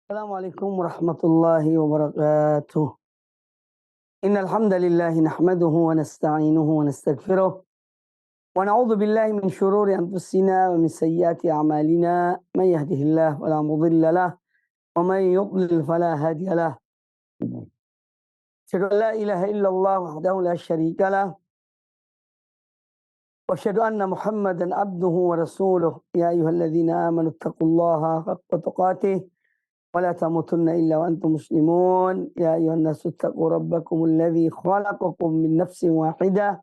Assalamualaikum warahmatullahi wabarakatuh. Innal hamdalillah nahmaduhu wa nasta'inuhu wa nastaghfiruh wa na'udzu billahi min shururi anfusina wa min sayyiati a'malina may yahdihillahu fala mudilla lahu wa may yudlil fala hadiya lahu. Asyhadu an la ilaha illallah wahdahu la syarika lahu wa asyhadu anna Muhammadan abduhu wa rasuluh. Ya ayyuhalladzina amanu taqullaha haqqa tuqatih ولا تموتن إلا وأنتم مسلمون يا أيها الناس اتقوا ربكم الذي خلقكم من نفس واحدة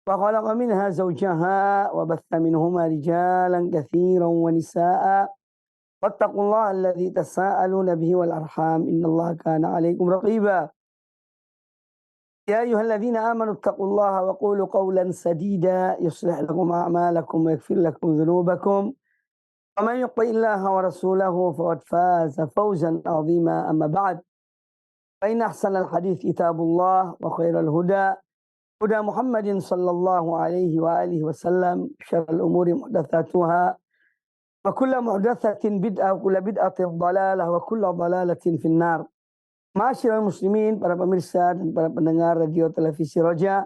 وخلق منها زوجها وبث منهما رجالا كثيرا ونساء واتقوا الله الذي تساءلون به والأرحام إن الله كان عليكم رقيبا يا أيها الذين آمنوا اتقوا الله وقولوا قولا سديدا يصلح لكم أعمالكم ويغفر لكم ذنوبكم ومن يطع الله ورسوله فقد فاز فوزا عظيما. أما بعد فإن أحسن الحديث كتاب الله وخير الهدى هدى محمد صلى الله عليه وآله وسلم شر الأمور محدثاتها وكل محدثة بدعة وكل بدعة ضلالة وكل ضلالة في النار. Ma'asyiral muslimin, para pemirsa dan para pendengar radio televisi Roja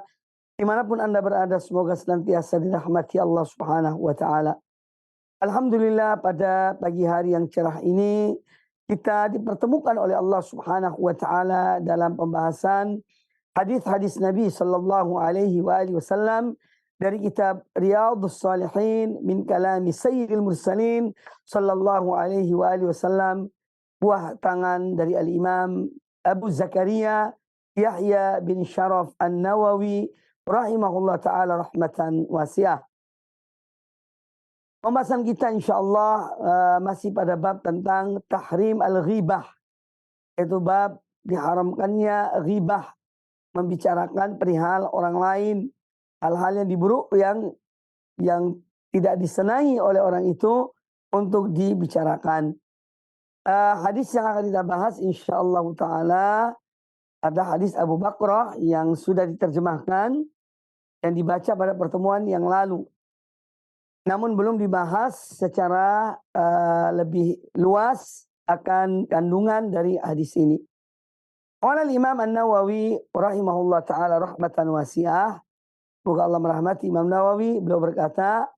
dimanapun Anda berada, semoga senantiasa dirahmati Allah Subhanahu wa Ta'ala. Alhamdulillah, pada pagi hari yang cerah ini kita dipertemukan oleh Allah Subhanahu wa Ta'ala dalam pembahasan hadis-hadis Nabi sallallahu alaihi wasallam dari kitab Riyadhus Shalihin min kalami Sayyidil Mursalin sallallahu alaihi wasallam, buah tangan dari Al-Imam Abu Zakaria Yahya bin Sharaf An-Nawawi rahimahullah ta'ala rahmatan wasi'ah. Pembahasan kita insyaAllah masih pada bab tentang tahrim al-ghibah. Itu bab diharamkannya ghibah, membicarakan perihal orang lain, hal-hal yang buruk yang tidak disenangi oleh orang itu untuk dibicarakan. Hadis yang akan kita bahas insyaAllah ta'ala ada hadis Abu Bakrah yang sudah diterjemahkan dan dibaca pada pertemuan yang lalu, namun belum dibahas secara lebih luas akan kandungan dari hadis ini. Qala al-Imam An-Nawawi rahimahullah ta'ala rahmatan wasi'ah. Semoga Allah merahmati Imam Nawawi. Beliau berkata,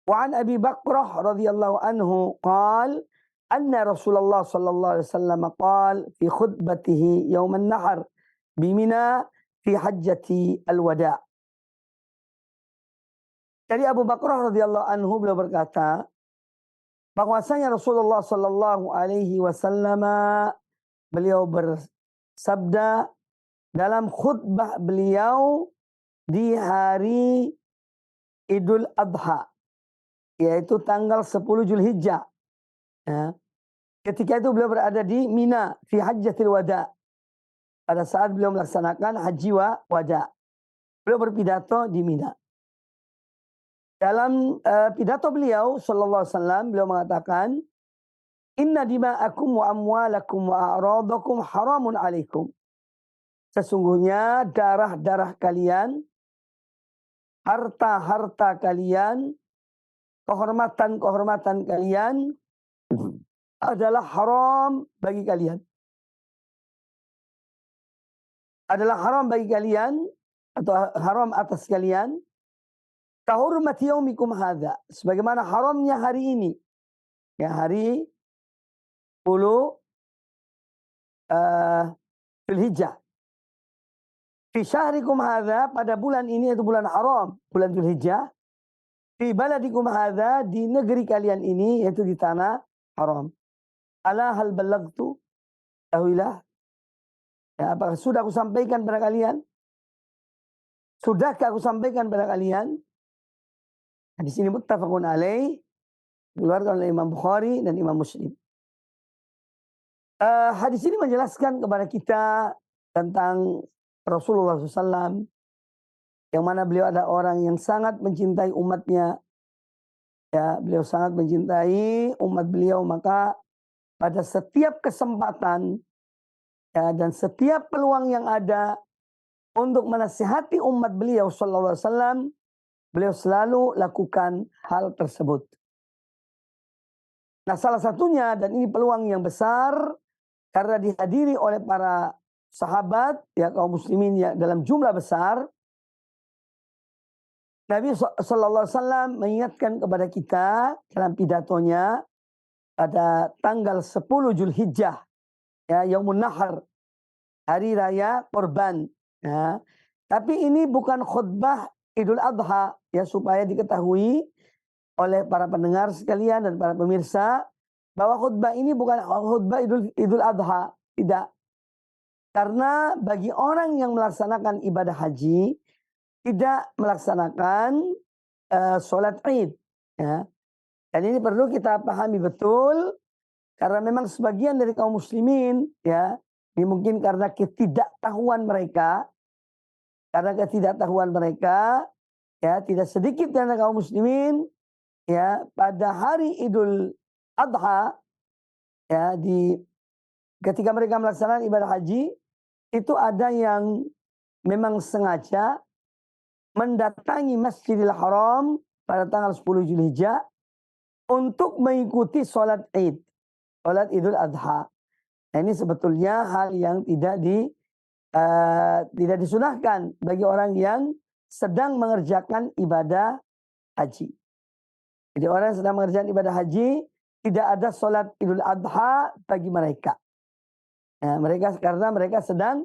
wa an Abi Bakrah radhiyallahu anhu qala anna Rasulullah sallallahu alaihi wasallam qala fi khutbatihi yaum an-nahr bi Mina fi hajjati al-wada'. Dari Abu Bakrah radhiyallahu anhu, beliau berkata bahwasanya Rasulullah sallallahu alaihi wasallam beliau bersabda dalam khutbah beliau di hari Idul Adha, yaitu tanggal 10 Zulhijjah. Ya. Ketika itu beliau berada di Mina fi hajjatil wada', pada saat beliau melaksanakan haji wada'. Beliau berpidato di Mina. Dalam pidato beliau sallallahu alaihi wasallam, beliau mengatakan, inna dima'akum wa amwalakum wa a'radakum haramun alaikum. Sesungguhnya darah-darah kalian, harta-harta kalian, kehormatan-kehormatan kalian adalah haram bagi kalian. Adalah haram bagi kalian atau haram atas kalian. Kahurmati yaumikum hadza, sebagaimana haramnya hari ini, ya, hari 10 Zulhijjah. Fi syahrikum hadza, pada bulan ini, yaitu bulan haram, bulan Zulhijjah. Fi baladikum hadza, di negeri kalian ini, yaitu di tanah haram. Ala hal ballagtu, tahuilah, ya, apakah sudah aku sampaikan pada kalian? Sudahkah aku sampaikan pada kalian? Di sini muttafaqun alaih, dikeluarkan oleh Imam Bukhari dan Imam Muslim. Hadis ini menjelaskan kepada kita tentang Rasulullah SAW, yang mana beliau ada orang yang sangat mencintai umatnya. Ya, beliau sangat mencintai umat beliau, maka pada setiap kesempatan, ya, dan setiap peluang yang ada untuk menasihati umat beliau sallallahu alaihi wasallam, beliau selalu lakukan hal tersebut. Nah, salah satunya, dan ini peluang yang besar karena dihadiri oleh para sahabat ya, kaum muslimin ya dalam jumlah besar. Nabi SAW mengingatkan kepada kita dalam pidatonya pada tanggal 10 Zulhijjah, ya, Yaumun Nahar, hari raya korban. Ya. Tapi ini bukan khutbah Idul Adha, ya, supaya diketahui oleh para pendengar sekalian dan para pemirsa bahwa khutbah ini bukan khutbah Idul Adha, tidak. Karena bagi orang yang melaksanakan ibadah haji tidak melaksanakan sholat Id, ya. Dan ini perlu kita pahami betul karena memang sebagian dari kaum muslimin, ya, ini mungkin karena ketidaktahuan mereka, ya, tidak sedikit dari kaum muslimin, ya, pada hari Idul Adha, ya, ketika mereka melaksanakan ibadah haji itu ada yang memang sengaja mendatangi Masjidil Haram pada tanggal 10 Zulhijjah untuk mengikuti sholat Id, sholat Idul Adha. Nah, ini sebetulnya hal yang tidak disunahkan bagi orang yang sedang mengerjakan ibadah haji. Jadi orang yang sedang mengerjakan ibadah haji tidak ada sholat Idul Adha bagi mereka. Nah, karena mereka sedang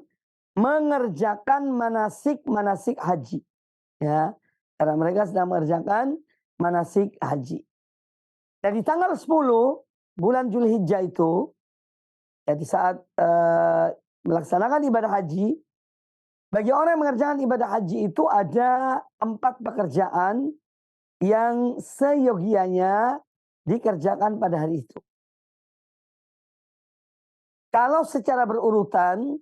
mengerjakan manasik haji. Ya, karena mereka sedang mengerjakan manasik haji. Dan di tanggal 10 bulan Zulhijjah itu, ya, di saat melaksanakan ibadah haji, bagi orang yang mengerjakan ibadah haji itu ada 4 pekerjaan yang seyogianya dikerjakan pada hari itu. Kalau secara berurutan,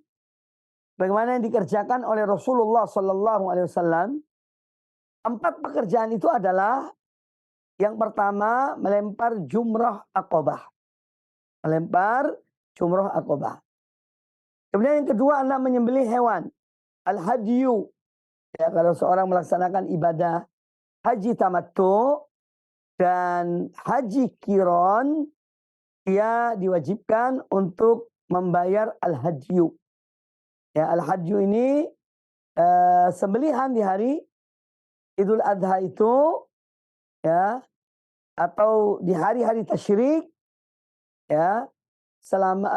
bagaimana yang dikerjakan oleh Rasulullah SAW, 4 pekerjaan itu adalah yang pertama melempar jumrah Aqabah. Melempar jumrah Aqabah. Kemudian yang kedua adalah menyembelih hewan. Al-hadyu. Ya, kalau seorang melaksanakan ibadah haji tamattu dan haji qiran, dia diwajibkan untuk membayar al-hadyu. Ya, al-hadyu ini sembelihan di hari Idul Adha itu, ya, atau di hari-hari tasyrik, ya, selama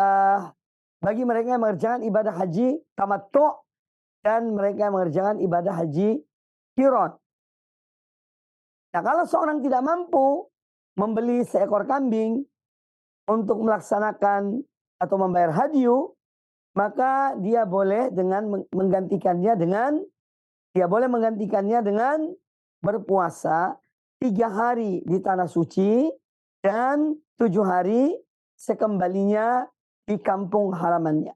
bagi mereka yang mengerjakan ibadah haji tamattu dan mereka yang mengerjakan ibadah haji qiran. Nah, kalau seorang tidak mampu membeli seekor kambing untuk melaksanakan atau membayar hadyu, maka dia boleh menggantikannya dengan berpuasa 3 hari di tanah suci dan 7 hari sekembalinya di kampung halamannya.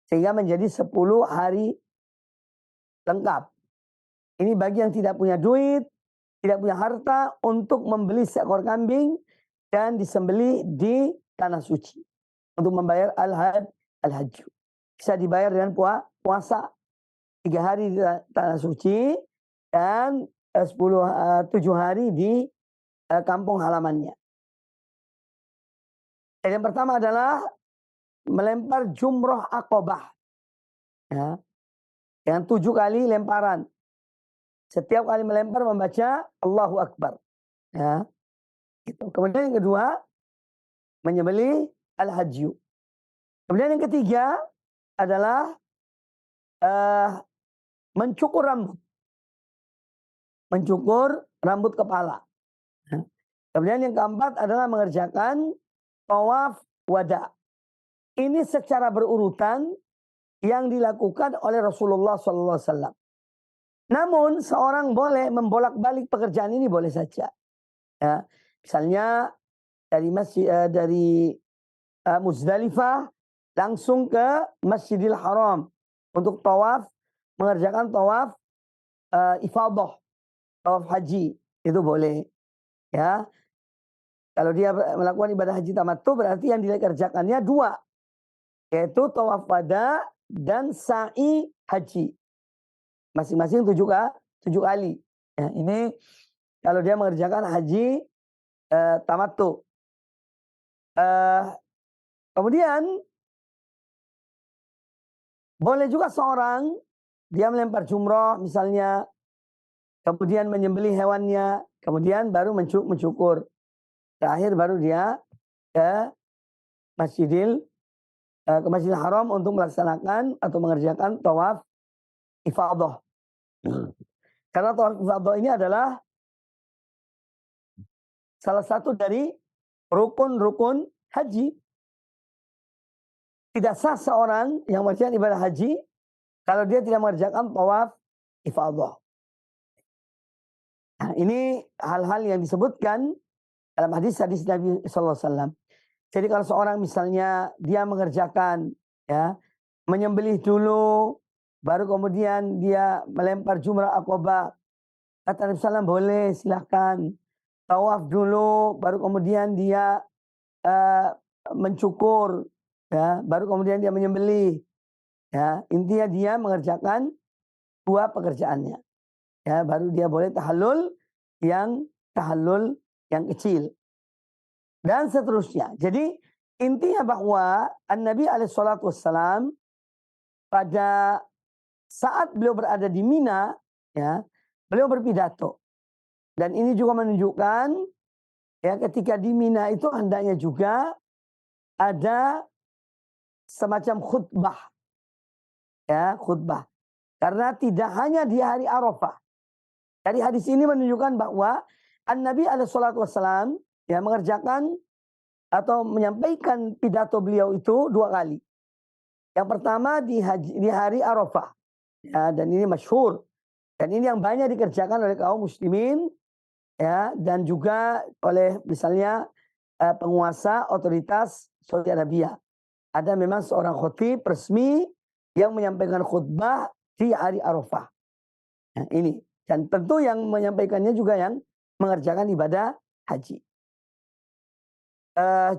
Sehingga menjadi 10 hari lengkap. Ini bagi yang tidak punya duit, tidak punya harta untuk membeli seekor kambing dan disembelih di tanah suci untuk membayar al-hajju. Bisa dibayar dengan puasa 3 hari di tanah suci dan 7 hari di kampung halamannya. Dan yang pertama adalah melempar jumrah Aqabah, ya, dengan 7 kali lemparan. Setiap kali melempar membaca Allahu Akbar. Ya. Gitu. Kemudian yang kedua, menyembelih al-hajju. Kemudian yang ketiga adalah mencukur rambut. Mencukur rambut kepala. Ya. Kemudian yang keempat adalah mengerjakan tawaf wada. Ini secara berurutan yang dilakukan oleh Rasulullah SAW. Namun seorang boleh membolak-balik pekerjaan ini, boleh saja. Ya, misalnya dari Muzdalifah langsung ke Masjidil Haram untuk tawaf, mengerjakan tawaf ifadah, tawaf haji, itu boleh. Ya, kalau dia melakukan ibadah haji tamattu berarti yang dikerjakannya 2, yaitu tawaf wada dan sa'i haji. Masing-masing 7 kali. Ya, ini kalau dia mengerjakan haji tamattu. Eh, Kemudian boleh juga seorang dia melempar jumroh misalnya, kemudian menyembelih hewannya, kemudian baru mencukur. Terakhir baru dia ke Masjidil ke Masjidil Haram untuk melaksanakan atau mengerjakan tawaf ifadah. Karena tawaf ifadah ini adalah salah satu dari rukun-rukun haji. Tidak sah seorang yang mengerjakan ibadah haji kalau dia tidak mengerjakan tawaf ifadah. Nah, ini hal-hal yang disebutkan dalam hadis-hadis Nabi SAW. Jadi kalau seorang misalnya dia mengerjakan, ya, menyembelih dulu, baru kemudian dia melempar jumrah aqabah, kata Nabi SAW boleh, silahkan. Tawaf dulu, baru kemudian dia mencukur, ya, baru kemudian dia menyembelih. Ya, intinya dia mengerjakan dua pekerjaannya. Ya, baru dia boleh tahallul yang kecil. Dan seterusnya. Jadi intinya bahwa An-Nabi SAW pada saat beliau berada di Mina, ya, beliau berpidato. Dan ini juga menunjukkan, ya, ketika di Mina itu hendaknya juga ada semacam khutbah. Ya, khutbah. Karena tidak hanya di hari Arafah. Dari hadis ini menunjukkan bahwa An-Nabi SAW ya mengerjakan atau menyampaikan pidato beliau itu dua kali. Yang pertama di hari Arafah. Ya, dan ini masyhur. Dan ini yang banyak dikerjakan oleh kaum muslimin, ya, dan juga oleh misalnya penguasa otoritas Saudi Arabia. Ada memang seorang khatib resmi yang menyampaikan khutbah di hari Arafah. Nah, ini. Dan tentu yang menyampaikannya juga yang mengerjakan ibadah haji.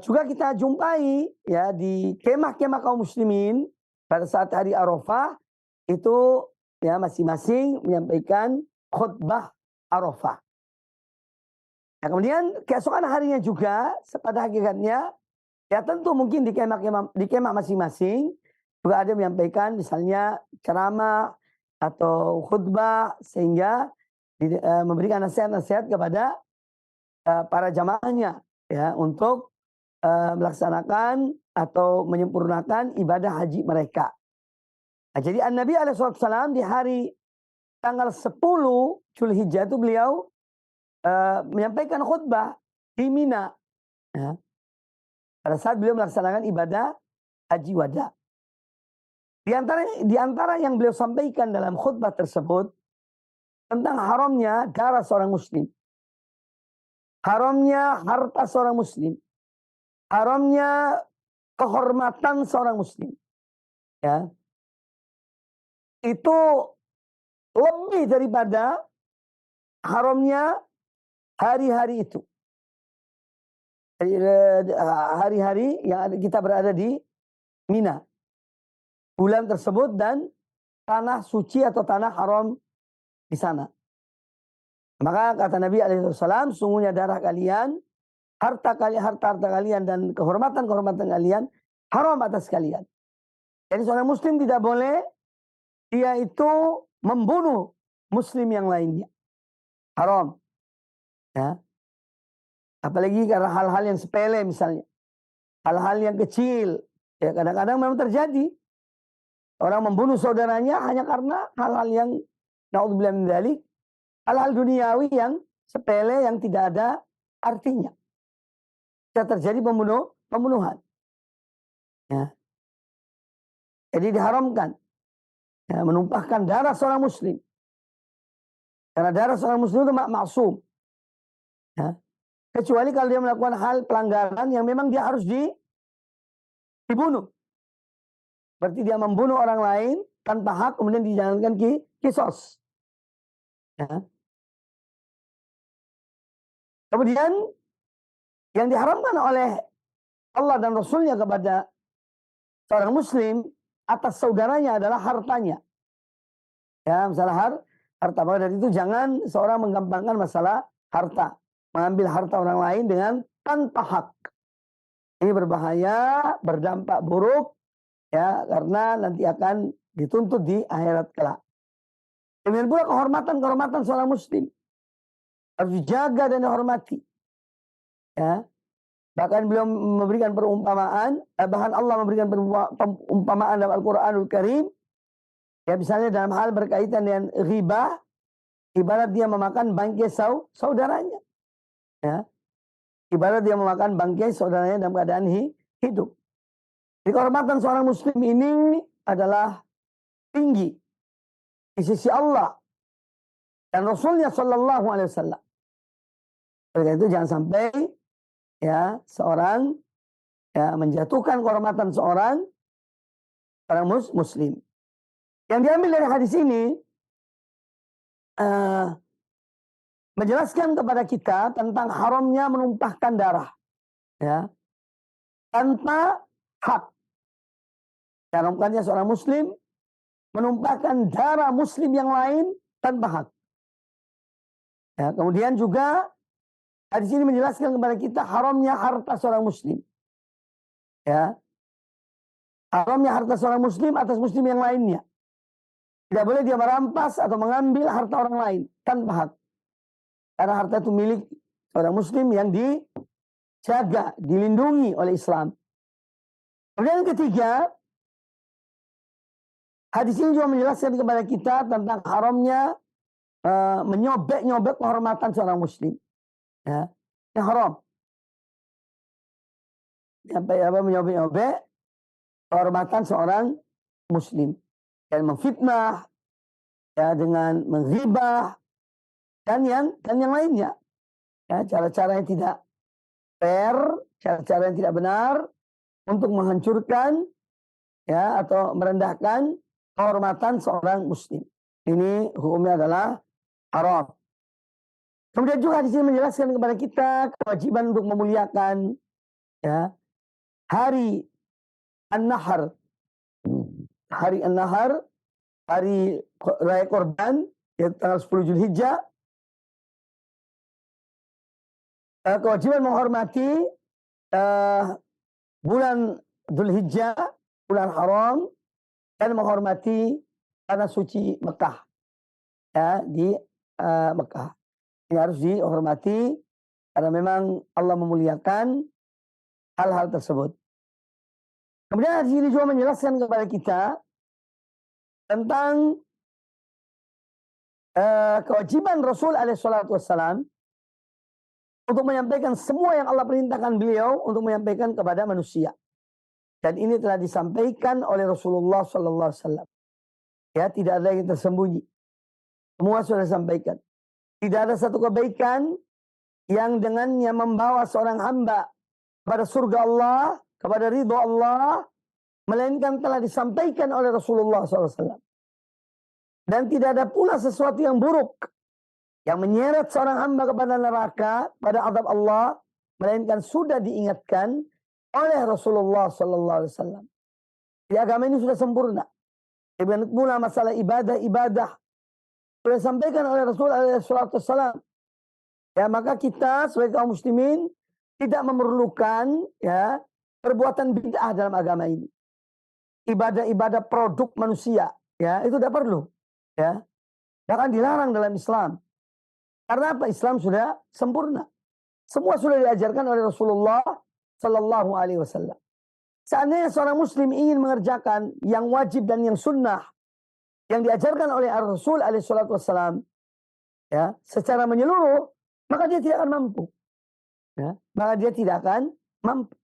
Juga kita jumpai, ya, di kemah-kemah kaum muslimin pada saat hari Arafah itu, ya, masing-masing menyampaikan khutbah Arafah. Nah, kemudian keesokan harinya juga pada hakikatnya, ya, tentu mungkin di kemah masing-masing juga ada menyampaikan misalnya ceramah atau khutbah sehingga memberikan nasihat-nasihat kepada para jamaahnya, ya, untuk melaksanakan atau menyempurnakan ibadah haji mereka. Nah, jadi An-Nabi SAW di hari tanggal 10 Zulhijjah itu beliau menyampaikan khutbah di Mina, ya, pada saat beliau melaksanakan ibadah haji wada. Di antara yang beliau sampaikan dalam khutbah tersebut tentang haramnya darah seorang muslim, haramnya harta seorang muslim, haramnya kehormatan seorang muslim, ya, itu lebih daripada haramnya hari-hari itu. Hari-hari yang kita berada di Mina, bulan tersebut dan tanah suci atau tanah haram di sana. Maka kata Nabi SAW, sungguhnya darah kalian, harta kalian dan kehormatan kalian haram atas kalian. Jadi seorang muslim tidak boleh dia itu membunuh muslim yang lainnya. Haram. Ya. Apalagi karena hal-hal yang sepele misalnya. Hal-hal yang kecil. Ya, kadang-kadang memang terjadi. Orang membunuh saudaranya hanya karena hal-hal yang naudzubillah min dzalik, hal-hal duniawi yang sepele yang tidak ada artinya. Bisa terjadi pembunuhan. Ya. Jadi diharamkan, ya, menumpahkan darah seorang muslim. Karena darah seorang muslim itu maksum. Ya. Kecuali kalau dia melakukan hal pelanggaran yang memang dia harus dibunuh. Berarti dia membunuh orang lain tanpa hak kemudian dijalankan kisos. Ya. Kemudian yang diharamkan oleh Allah dan Rasulnya kepada seorang muslim atas saudaranya adalah hartanya. Ya, misalnya harta. Maka dari itu jangan seorang menggampangkan masalah harta. Mengambil harta orang lain dengan tanpa hak. Ini berbahaya, berdampak buruk, ya, karena nanti akan dituntut di akhirat kelak. Demikian pula kehormatan seorang muslim harus dijaga dan dihormati. Ya. Bahkan beliau memberikan perumpamaan, bahkan Allah memberikan perumpamaan dalam Al-Quranul Karim. Ya, misalnya dalam hal berkaitan dengan riba, ibarat dia memakan bangkai saudaranya. Ya. Ibarat dia memakan bangkai saudaranya dalam keadaan hidup. Jadi kehormatan seorang muslim ini adalah tinggi di sisi Allah dan Rasulnya Shallallahu Alaihi Wasallam. Oleh itu jangan sampai ya seorang ya menjatuhkan kehormatan seorang muslim. Yang diambil dari hadis ini menjelaskan kepada kita tentang haramnya menumpahkan darah, ya, tanpa hak. Haramkannya seorang muslim menumpahkan darah muslim yang lain tanpa hak. Ya, kemudian juga hadis ini menjelaskan kepada kita haramnya harta seorang muslim. Ya, haramnya harta seorang muslim atas muslim yang lainnya. Tidak boleh dia merampas atau mengambil harta orang lain tanpa hak. Karena harta itu milik seorang muslim yang dijaga, dilindungi oleh Islam. Kemudian yang ketiga, hadis ini juga menjelaskan kepada kita tentang haramnya menyobek-nyobek kehormatan seorang muslim. Ya, ini haram. Menyobek-nyobek kehormatan seorang muslim. Dan memfitnah, ya, dengan menghibah, dan yang lainnya. Ya, cara-cara yang tidak fair, cara-cara yang tidak benar untuk menghancurkan ya atau merendahkan kehormatan seorang muslim. Ini hukumnya adalah haram. Kemudian juga di sini menjelaskan kepada kita kewajiban untuk memuliakan ya hari An-Nahr. Hari An-Nahr, hari raya korban, yaitu tanggal 10 Zulhijjah. Kewajiban menghormati bulan Zulhijjah, bulan haram, dan menghormati tanah suci Mekah. Ya, di Mekah. Ini harus dihormati karena memang Allah memuliakan hal-hal tersebut. Kemudian di sini juga menjelaskan kepada kita tentang kewajiban Rasul alaihissalam untuk menyampaikan semua yang Allah perintahkan beliau untuk menyampaikan kepada manusia. Dan ini telah disampaikan oleh Rasulullah sallallahu alaihi wasallam. Ya, tidak ada yang tersembunyi. Semua sudah disampaikan. Tidak ada satu kebaikan yang dengannya membawa seorang hamba kepada surga Allah, kepada ridho Allah, melainkan telah disampaikan oleh Rasulullah SAW. Dan tidak ada pula sesuatu yang buruk yang menyeret seorang hamba kepada neraka, pada azab Allah, melainkan sudah diingatkan oleh Rasulullah SAW. Di agama ini sudah sempurna. Demikian pula masalah ibadah sudah disampaikan oleh Rasulullah SAW. Ya, maka kita sebagai kaum muslimin tidak memerlukan ya perbuatan bid'ah dalam agama ini. Ibadah-ibadah produk manusia, ya, itu tidak perlu, ya. Bahkan dilarang dalam Islam. Karena apa? Islam sudah sempurna. Semua sudah diajarkan oleh Rasulullah sallallahu alaihi wasallam. Seandainya seorang muslim ingin mengerjakan yang wajib dan yang sunnah yang diajarkan oleh Rasul alaihi wasallam, ya, secara menyeluruh, maka dia tidak akan mampu. Ya, maka dia tidak akan mampu.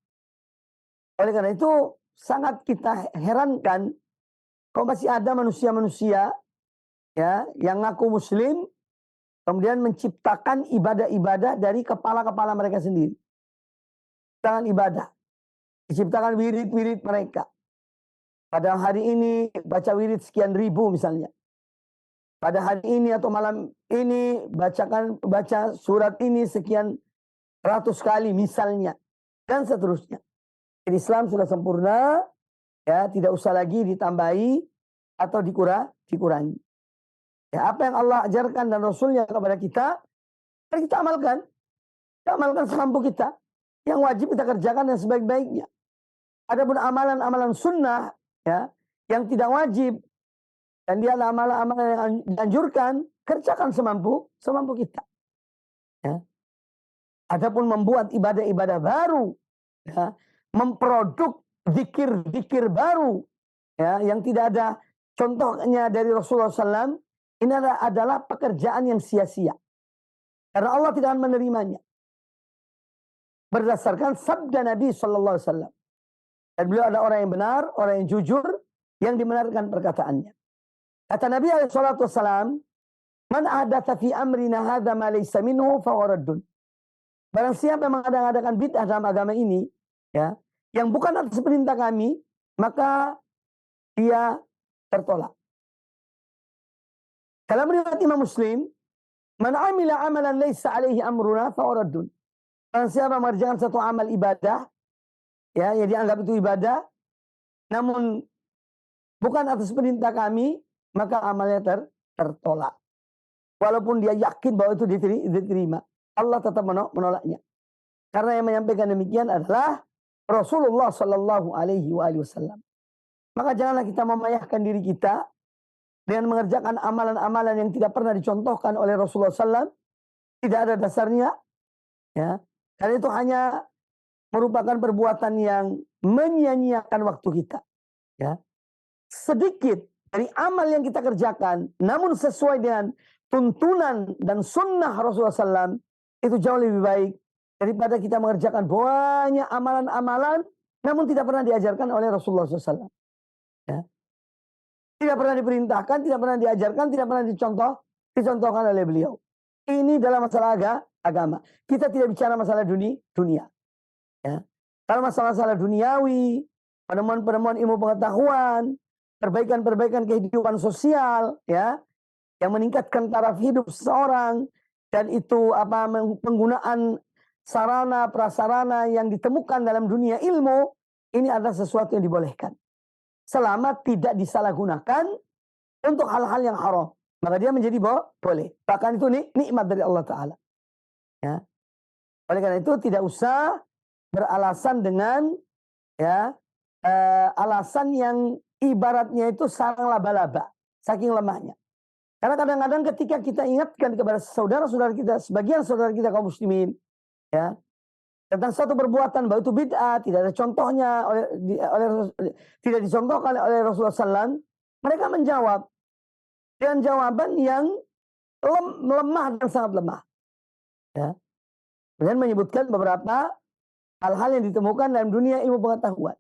Oleh karena itu sangat kita herankan kalau masih ada manusia-manusia ya yang ngaku muslim kemudian menciptakan ibadah-ibadah dari kepala-kepala mereka sendiri. Tangan ibadah. Diciptakan wirid-wirid mereka. Pada hari ini baca wirid sekian ribu misalnya. Pada hari ini atau malam ini baca surat ini sekian ratus kali misalnya. Dan seterusnya. Islam sudah sempurna, ya, tidak usah lagi ditambahi atau dikurangi. Ya, apa yang Allah ajarkan dan Rasulnya kepada kita, mari kita amalkan. Kita amalkan semampu kita. Yang wajib kita kerjakan yang sebaik-baiknya. Adapun amalan-amalan sunnah, ya, yang tidak wajib dan dia adalah amalan-amalan yang dianjurkan, kerjakan semampu kita. Ya. Adapun membuat ibadah-ibadah baru, ya, memproduk zikir-zikir baru, ya, yang tidak ada contohnya dari Rasulullah SAW, ini adalah pekerjaan yang sia-sia. Karena Allah tidak akan menerimanya. Berdasarkan sabda Nabi SAW. Dan beliau adalah orang yang benar, orang yang jujur, yang dibenarkan perkataannya. Kata Nabi SAW, "Man ahdatsa fi amrina hadza ma laysa minhu fa huwa raddun." Barang siapa yang mengadakan bid'ah dalam agama ini, ya, yang bukan atas perintah kami, maka dia tertolak. Dalam riwayat Imam Muslim, "Man amila amalan laysa alaihi amruna fa huwa raddun." Barang siapa mengerjakan satu amal ibadah, ya, yang dianggap itu ibadah, namun bukan atas perintah kami, maka amalnya tertolak. Walaupun dia yakin bahwa itu diterima, Allah tetap menolaknya. Karena yang menyampaikan demikian adalah Rasulullah Sallallahu Alaihi Wasallam. Maka janganlah kita memayahkan diri kita dengan mengerjakan amalan-amalan yang tidak pernah dicontohkan oleh Rasulullah SAW, tidak ada dasarnya, ya. Karena itu hanya merupakan perbuatan yang menyia-nyiakan waktu kita, ya. Sedikit dari amal yang kita kerjakan, namun sesuai dengan tuntunan dan sunnah Rasulullah SAW, itu jauh lebih baik daripada kita mengerjakan banyak amalan-amalan, namun tidak pernah diajarkan oleh Rasulullah SAW. Ya. Tidak pernah diperintahkan, tidak pernah diajarkan, tidak pernah dicontohkan oleh beliau. Ini dalam masalah agama. Kita tidak bicara masalah dunia. Ya. Kalau masalah duniawi, penemuan-penemuan ilmu pengetahuan, perbaikan-perbaikan kehidupan sosial, ya, yang meningkatkan taraf hidup seseorang, dan itu penggunaan sarana prasarana yang ditemukan dalam dunia ilmu, ini adalah sesuatu yang dibolehkan selama tidak disalahgunakan untuk hal-hal yang haram, maka dia menjadi boleh. Bahkan itu nikmat dari Allah Ta'ala, ya. Oleh karena itu tidak usah beralasan dengan, ya, alasan yang ibaratnya itu sarang laba-laba, saking lemahnya. Karena kadang-kadang ketika kita ingatkan kepada saudara-saudara kita, sebagian saudara kita kaum muslimin, ya, tentang satu perbuatan bahwa itu bid'ah, tidak ada contohnya tidak dicontohkan oleh Rasulullah SAW, mereka menjawab dengan jawaban yang lemah dan sangat lemah. Ya. Dan menyebutkan beberapa hal-hal yang ditemukan dalam dunia ilmu pengetahuan.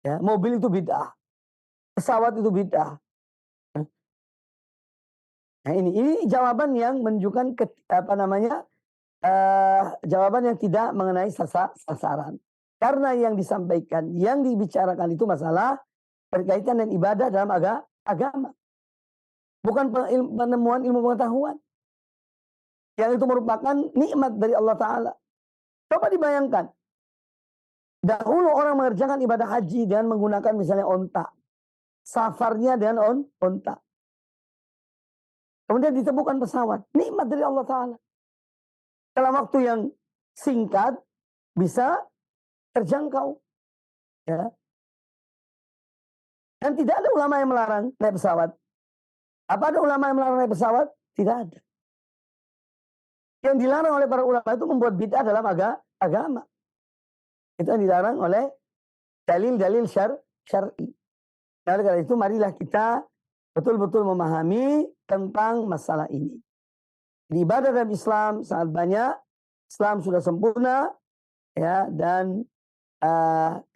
Ya, mobil itu bid'ah, pesawat itu bid'ah. Nah, ini jawaban yang menunjukkan jawaban yang tidak mengenai sasaran. Karena yang disampaikan, yang dibicarakan itu masalah berkaitan dengan ibadah dalam agama. Bukan penemuan ilmu pengetahuan. Yang itu merupakan nikmat dari Allah Ta'ala. Coba dibayangkan. Dahulu orang mengerjakan ibadah haji dengan menggunakan misalnya onta. Safarnya dengan onta. Kemudian ditemukan pesawat. Nikmat dari Allah Ta'ala. Dalam waktu yang singkat bisa terjangkau. Ya. Dan tidak ada ulama yang melarang naik pesawat. Apa ada ulama yang melarang naik pesawat? Tidak ada. Yang dilarang oleh para ulama itu membuat bid'ah dalam agama. Itu yang dilarang oleh dalil-dalil syar'i. Nah, oleh karena itu marilah kita betul-betul memahami tentang masalah ini. Di ibadah dalam Islam sangat banyak. Islam sudah sempurna, ya, dan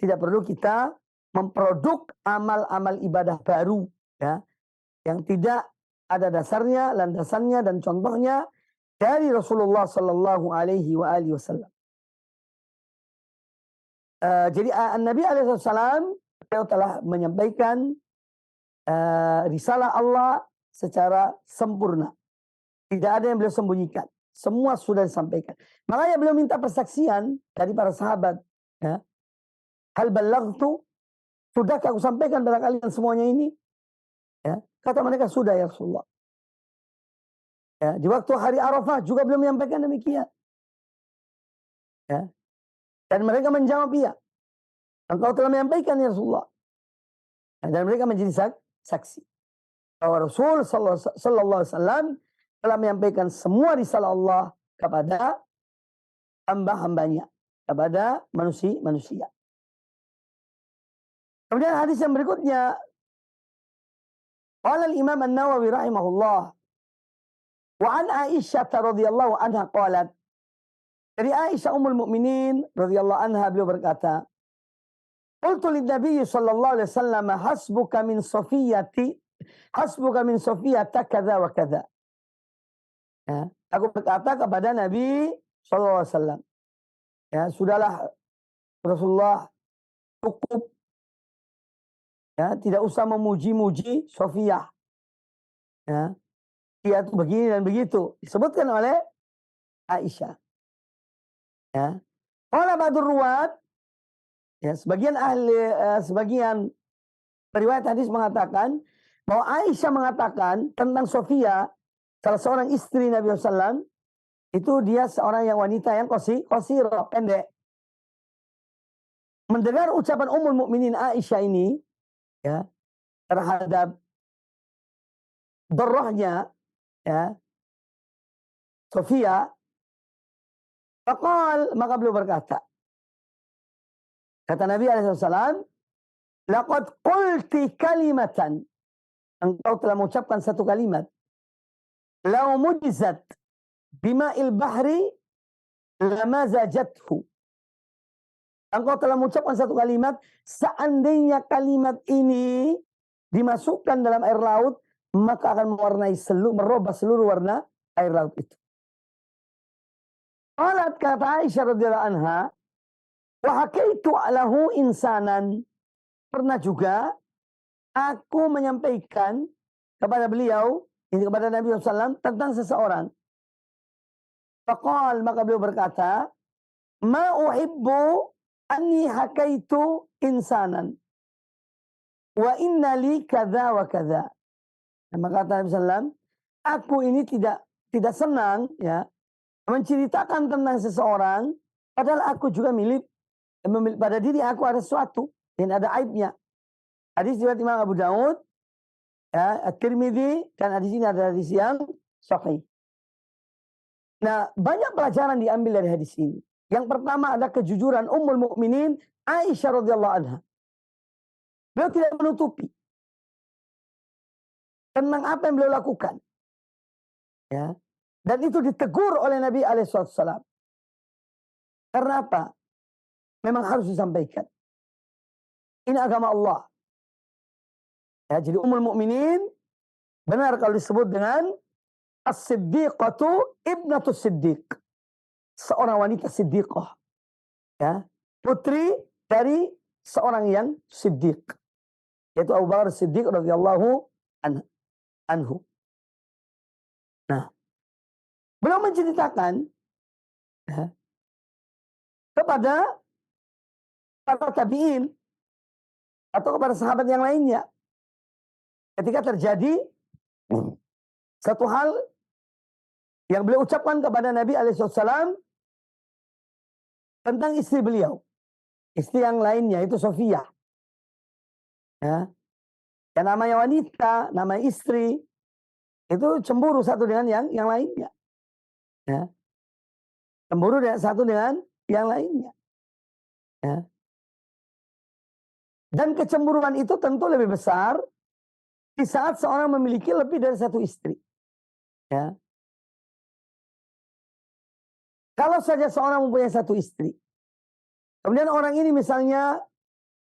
tidak perlu kita memproduk amal-amal ibadah baru, ya, yang tidak ada dasarnya, landasannya dan contohnya dari Rasulullah Sallallahu Alaihi Wasallam. Jadi Nabi Alaihissalam beliau telah menyampaikan risalah Allah secara sempurna. Tidak ada yang beliau sembunyikan. Semua sudah disampaikan. Makanya beliau minta persaksian dari para sahabat. Ya. Hal balaghtu, sudahkah aku sampaikan pada kalian semuanya ini? Ya. Kata mereka, sudah ya Rasulullah. Ya. Di waktu hari Arafah juga beliau menyampaikan demikian. Ya. Dan mereka menjawab, iya. Engkau telah menyampaikan ya Rasulullah. Dan mereka menjadi saksi. Bahwa Rasul sallallahu alaihi wasallam telah menyampaikan semua risalah Allah kepada hamba-hambanya. Kepada manusia. Kemudian hadis yang berikutnya. Qala al-Imam An-Nawawi rahimahullah. Wa an Aisyah radhiyallahu anha qalat. Dari Aisyah Ummul Mukminin radhiyallahu anha beliau berkata, qultu lin-nabiy sallallahu alaihi wasallam hasbuka min Safiyata kadza wa kadza. Ya, aku berkata kepada Nabi sallallahu alaihi wasallam, ya, sudahlah Rasulullah, cukup. Ya, tidak usah memuji-muji Safiyah. Ya, dia itu begini dan begitu disebutkan oleh Aisyah. Ya. Qala ba'dur ruwat, ya, sebagian periwayat hadis mengatakan bahwa Aisyah mengatakan tentang Safiyah, salah seorang istri Nabi SAW, itu dia seorang yang wanita yang qasirah, pendek. Mendengar ucapan Ummul Mukminin Aisyah ini, ya, terhadap darahnya, ya, Safiyah, maka beliau berkata, kata Nabi SAW, laqad qulti kalimatan, engkau telah mengucapkan satu kalimat, lau mujizat bima'il bahri lamazajathu. Engkau telah mengucapkan satu kalimat, seandainya kalimat ini dimasukkan dalam air laut, maka akan merubah seluruh warna air laut itu. Qalat, kata Aisyah radhiyallahu anha, wa hakaitu lahu insanan. Pernah juga aku menyampaikan kepada beliau, ini kepada Nabi SAW, tentang seseorang. Faqal, maka beliau berkata, ma uhibbu anni hakaitu insanan wa inna li kadza wa kadza. Maka kata Nabi SAW, aku ini tidak senang, ya, menceritakan tentang seseorang, padahal aku juga pada diri aku ada sesuatu yang ada aibnya. Hadis riwayat Imam Abu Daud, ya, At-Tirmidzi, dan hadis ini adalah hadis yang sahih. Nah, banyak pelajaran diambil dari hadis ini. Yang pertama ada kejujuran Ummul Mukminin Aisyah radhiyallahu anha. Beliau tidak menutupi tentang apa yang beliau lakukan. Ya. Dan itu ditegur oleh Nabi alaihissalam. Karena apa? Memang harus disampaikan. Ini agama Allah. Ya, jadi Ummul Mukminin benar kalau disebut dengan As-Siddiqatu Ibnatus Siddiq. Seorang wanita siddiqah. Ya, putri dari seorang yang siddiq. Yaitu Abu Bakar Siddiq radhiyallahu anhu. Nah, beliau menceritakan, ya, kepada para tabi'in atau kepada sahabat yang lainnya, ketika terjadi satu hal yang beliau ucapkan kepada Nabi alaihissalam tentang istri beliau, istri yang lainnya itu Safiyah. Ya, yang namanya wanita, namanya istri, itu cemburu satu dengan yang lainnya. Ya. Cemburu satu dengan yang lainnya. Ya. Dan kecemburuan itu tentu lebih besar di saat seorang memiliki lebih dari satu istri. Ya. Kalau saja seorang mempunyai satu istri, kemudian orang ini misalnya,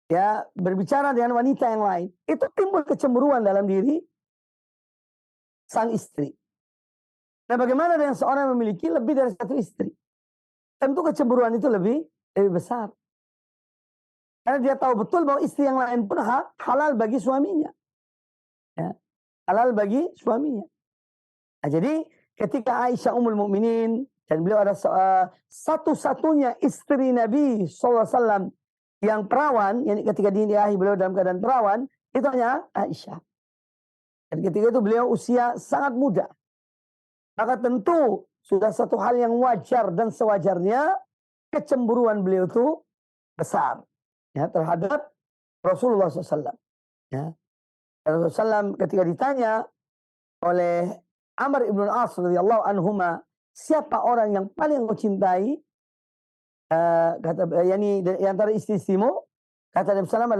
ya, berbicara dengan wanita yang lain, itu timbul kecemburuan dalam diri sang istri. Nah, bagaimana dengan seorang yang memiliki lebih dari satu istri? Tentu kecemburuan itu lebih besar. Karena dia tahu betul bahwa istri yang lain pun halal bagi suaminya. Ya, halal bagi suaminya. Nah, jadi ketika Aisyah Ummul Mukminin, dan beliau ada satu-satunya istri Nabi SAW yang perawan, yang ketika dinikahi beliau dalam keadaan perawan, itu hanya Aisyah. Dan ketika itu beliau usia sangat muda. Maka tentu sudah satu hal yang wajar dan sewajarnya kecemburuan beliau itu besar ya terhadap Rasulullah SAW. Ya. Rasulullah SAW ketika ditanya oleh Amr ibn al-As radhiyallahu anhuma, siapa orang yang paling kau cintai? Kata yani di antara istri-istrimu, kata Nabi SAW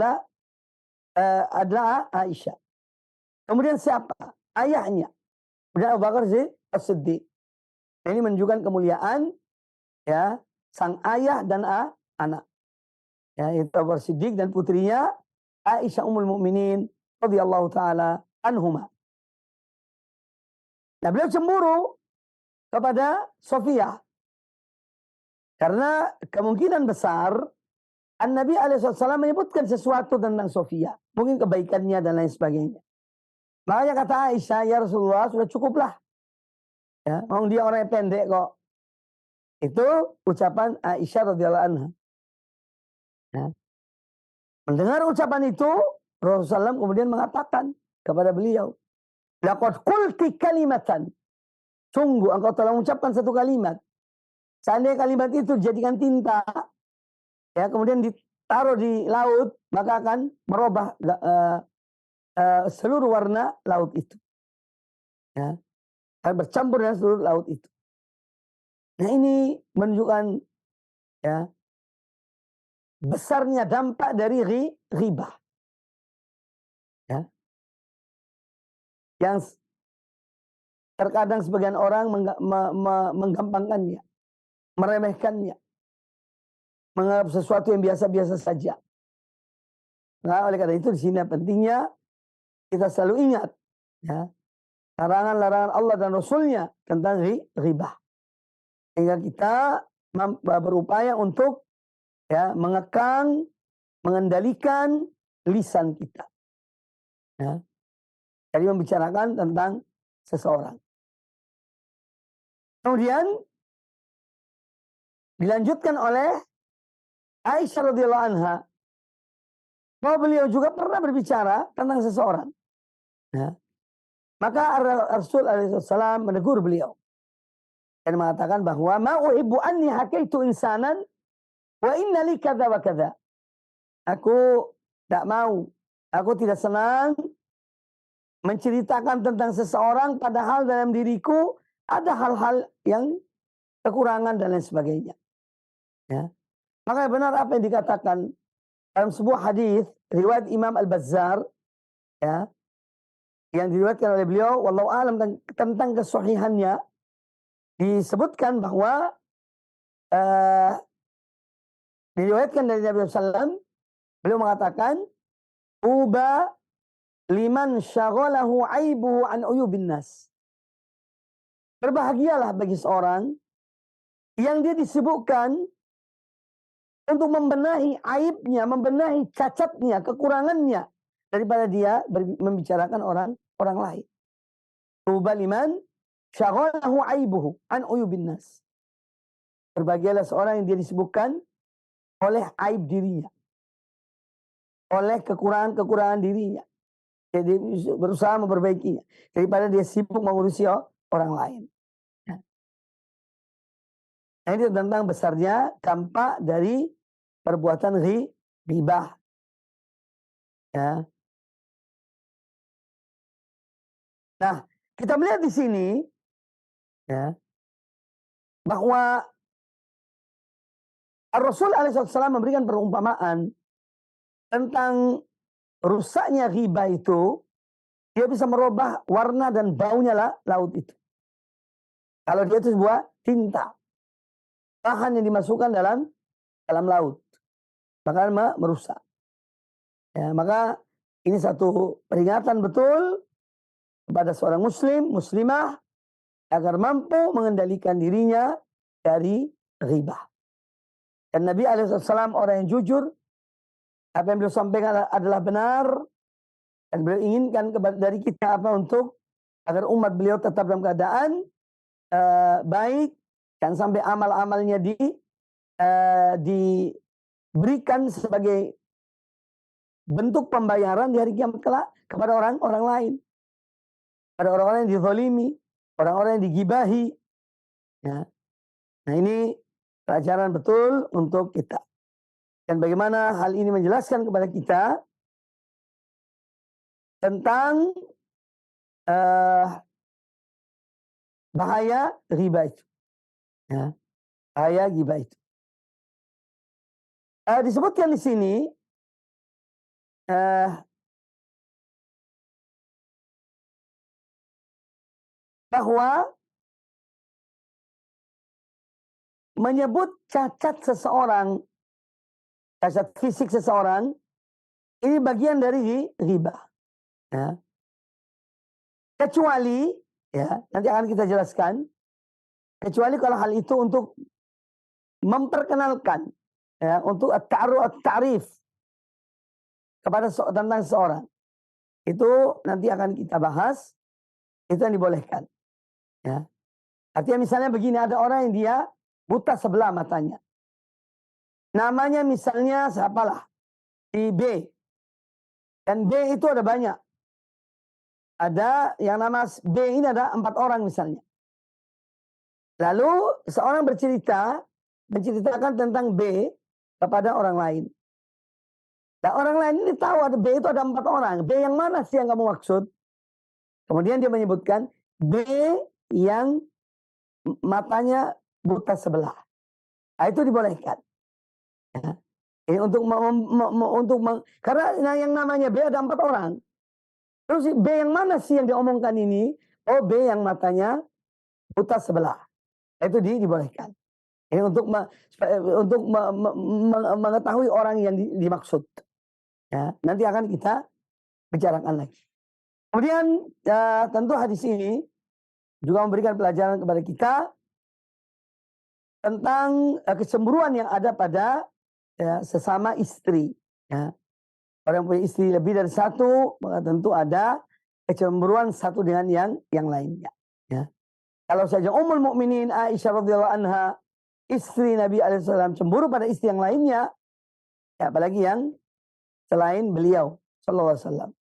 adalah Aisyah. Kemudian siapa? Ayahnya. Kemudian Abu Bakar As-Siddiq. Ini menunjukkan kemuliaan ya sang ayah dan anak. Ya, itu Abu Bakar Siddiq dan putrinya Aisyah Ummul Mukminin radhiyallahu taala anhuma. Nah, beliau cemburu kepada Sofia karena kemungkinan besar An-Nabi alaihissalam menyebutkan sesuatu tentang Sofia, mungkin kebaikannya dan lain sebagainya. Makanya kata Aisyah, ya Rasulullah sudah cukuplah. Ya, dia orang yang pendek kok. Itu ucapan Aisyah radhiyallahu anha. Ya. Mendengar ucapan itu, Rasulullah SAW kemudian mengatakan kepada beliau, laqad qulti kalimatan. Sungguh engkau telah mengucapkan satu kalimat. Seandainya kalimat itu jadikan tinta, ya kemudian ditaruh di laut, maka akan merubah seluruh warna laut itu. Ya, akan bercampur dengan seluruh laut itu. Nah ini menunjukkan ya besarnya dampak dari ghibah. Ya. Yang terkadang sebagian orang menggampangkannya, meremehkannya, menganggap sesuatu yang biasa-biasa saja. Nah, oleh karena itu di sini pentingnya kita selalu ingat ya, larangan-larangan Allah dan Rasulnya tentang ghibah. Sehingga kita berupaya untuk ya mengekang, mengendalikan lisan kita. Ya. Jadi membicarakan tentang seseorang. Kemudian dilanjutkan oleh Aisyah radhiyallahu anha bahwa beliau juga pernah berbicara tentang seseorang. Ya. Maka Rasul alaihissalam menegur beliau dan mengatakan bahwa ma uhibbu anni hakaitu insanan wa inna li kadza wa kadza. Aku tidak mau, aku tidak senang menceritakan tentang seseorang padahal dalam diriku ada hal-hal yang kekurangan dan lain sebagainya. Ya. Maka benar apa yang dikatakan dalam sebuah hadis riwayat Imam Al-Bazzar ya yang diriwayatkan oleh beliau wallahu alam tentang kesahihannya, disebutkan bahwa diriwayatkan dari Nabi SAW, beliau mengatakan uba liman syaghalahu aibuhu an uyubin nas. Berbahagialah bagi seorang yang dia disibukkan untuk membenahi aibnya, membenahi cacatnya, kekurangannya daripada dia membicarakan orang lain. Tuba liman syaghalahu aibuhu an uyubin nas. Berbahagialah seorang yang dia disibukkan oleh aib dirinya, oleh kekurangan-kekurangan dirinya. Jadi berusaha memperbaikinya daripada dia sibuk mengurusi orang lain. Nah, ini tentang besarnya dampak dari perbuatan ghibah. Ya. Nah, kita melihat di sini ya bahwa Rasul alaihissalam memberikan perumpamaan tentang rusaknya ghibah itu, dia bisa merubah warna dan baunya laut itu. Kalau dia itu sebuah tinta, bahan yang dimasukkan dalam laut, bahkan merusak. Ya, maka ini satu peringatan betul kepada seorang muslim, muslimah agar mampu mengendalikan dirinya dari ghibah. Dan Nabi alaihissalam orang yang jujur, apa yang beliau sampaikan adalah benar, dan beliau inginkan dari kita apa untuk agar umat beliau tetap dalam keadaan baik, dan sampai amal-amalnya diberikan sebagai bentuk pembayaran di hari kiamat kelak kepada orang-orang lain, pada orang-orang yang dizalimi, orang-orang yang digibahi. Ya. Nah ini pelajaran betul untuk kita. Dan bagaimana hal ini menjelaskan kepada kita tentang bahaya riba itu. Ya, bahaya riba itu. Disebutkan di sini bahwa menyebut cacat seseorang, cacat fisik seseorang, ini bagian dari riba. Ya. Kecuali, ya, nanti akan kita jelaskan, kecuali kalau hal itu untuk memperkenalkan, ya, untuk at-ta'rif kepada tentang seseorang. Itu nanti akan kita bahas, itu yang dibolehkan. Ya. Artinya misalnya begini, ada orang yang dia buta sebelah matanya. Namanya misalnya siapalah, si B. Dan B itu ada banyak. Ada yang nama B ini ada 4 orang misalnya. Lalu seorang menceritakan tentang B kepada orang lain. Nah, orang lain ini tahu ada B itu ada 4 orang. B yang mana sih yang kamu maksud? Kemudian dia menyebutkan B yang matanya buta sebelah. Nah, itu dibolehkan. Ya. Ini karena yang namanya B ada 4 orang. Terus B yang mana sih yang diomongkan ini? Oh, B yang matanya buta sebelah. Itu dibolehkan. Ini untuk mengetahui orang yang dimaksud. Ya, nanti akan kita bicarakan lagi. Kemudian tentu hadis ini juga memberikan pelajaran kepada kita tentang kecemburuan yang ada pada sesama istri. Ya. Orang yang punya istri lebih dari satu, maka tentu ada kecemburuan satu dengan yang lainnya. Ya. Kalau saja Ummul Mukminin Aisyah radhiyallahu anha, istri Nabi alaihissalam cemburu pada istri yang lainnya, ya, apalagi yang selain beliau sallallahu alaihi wasallam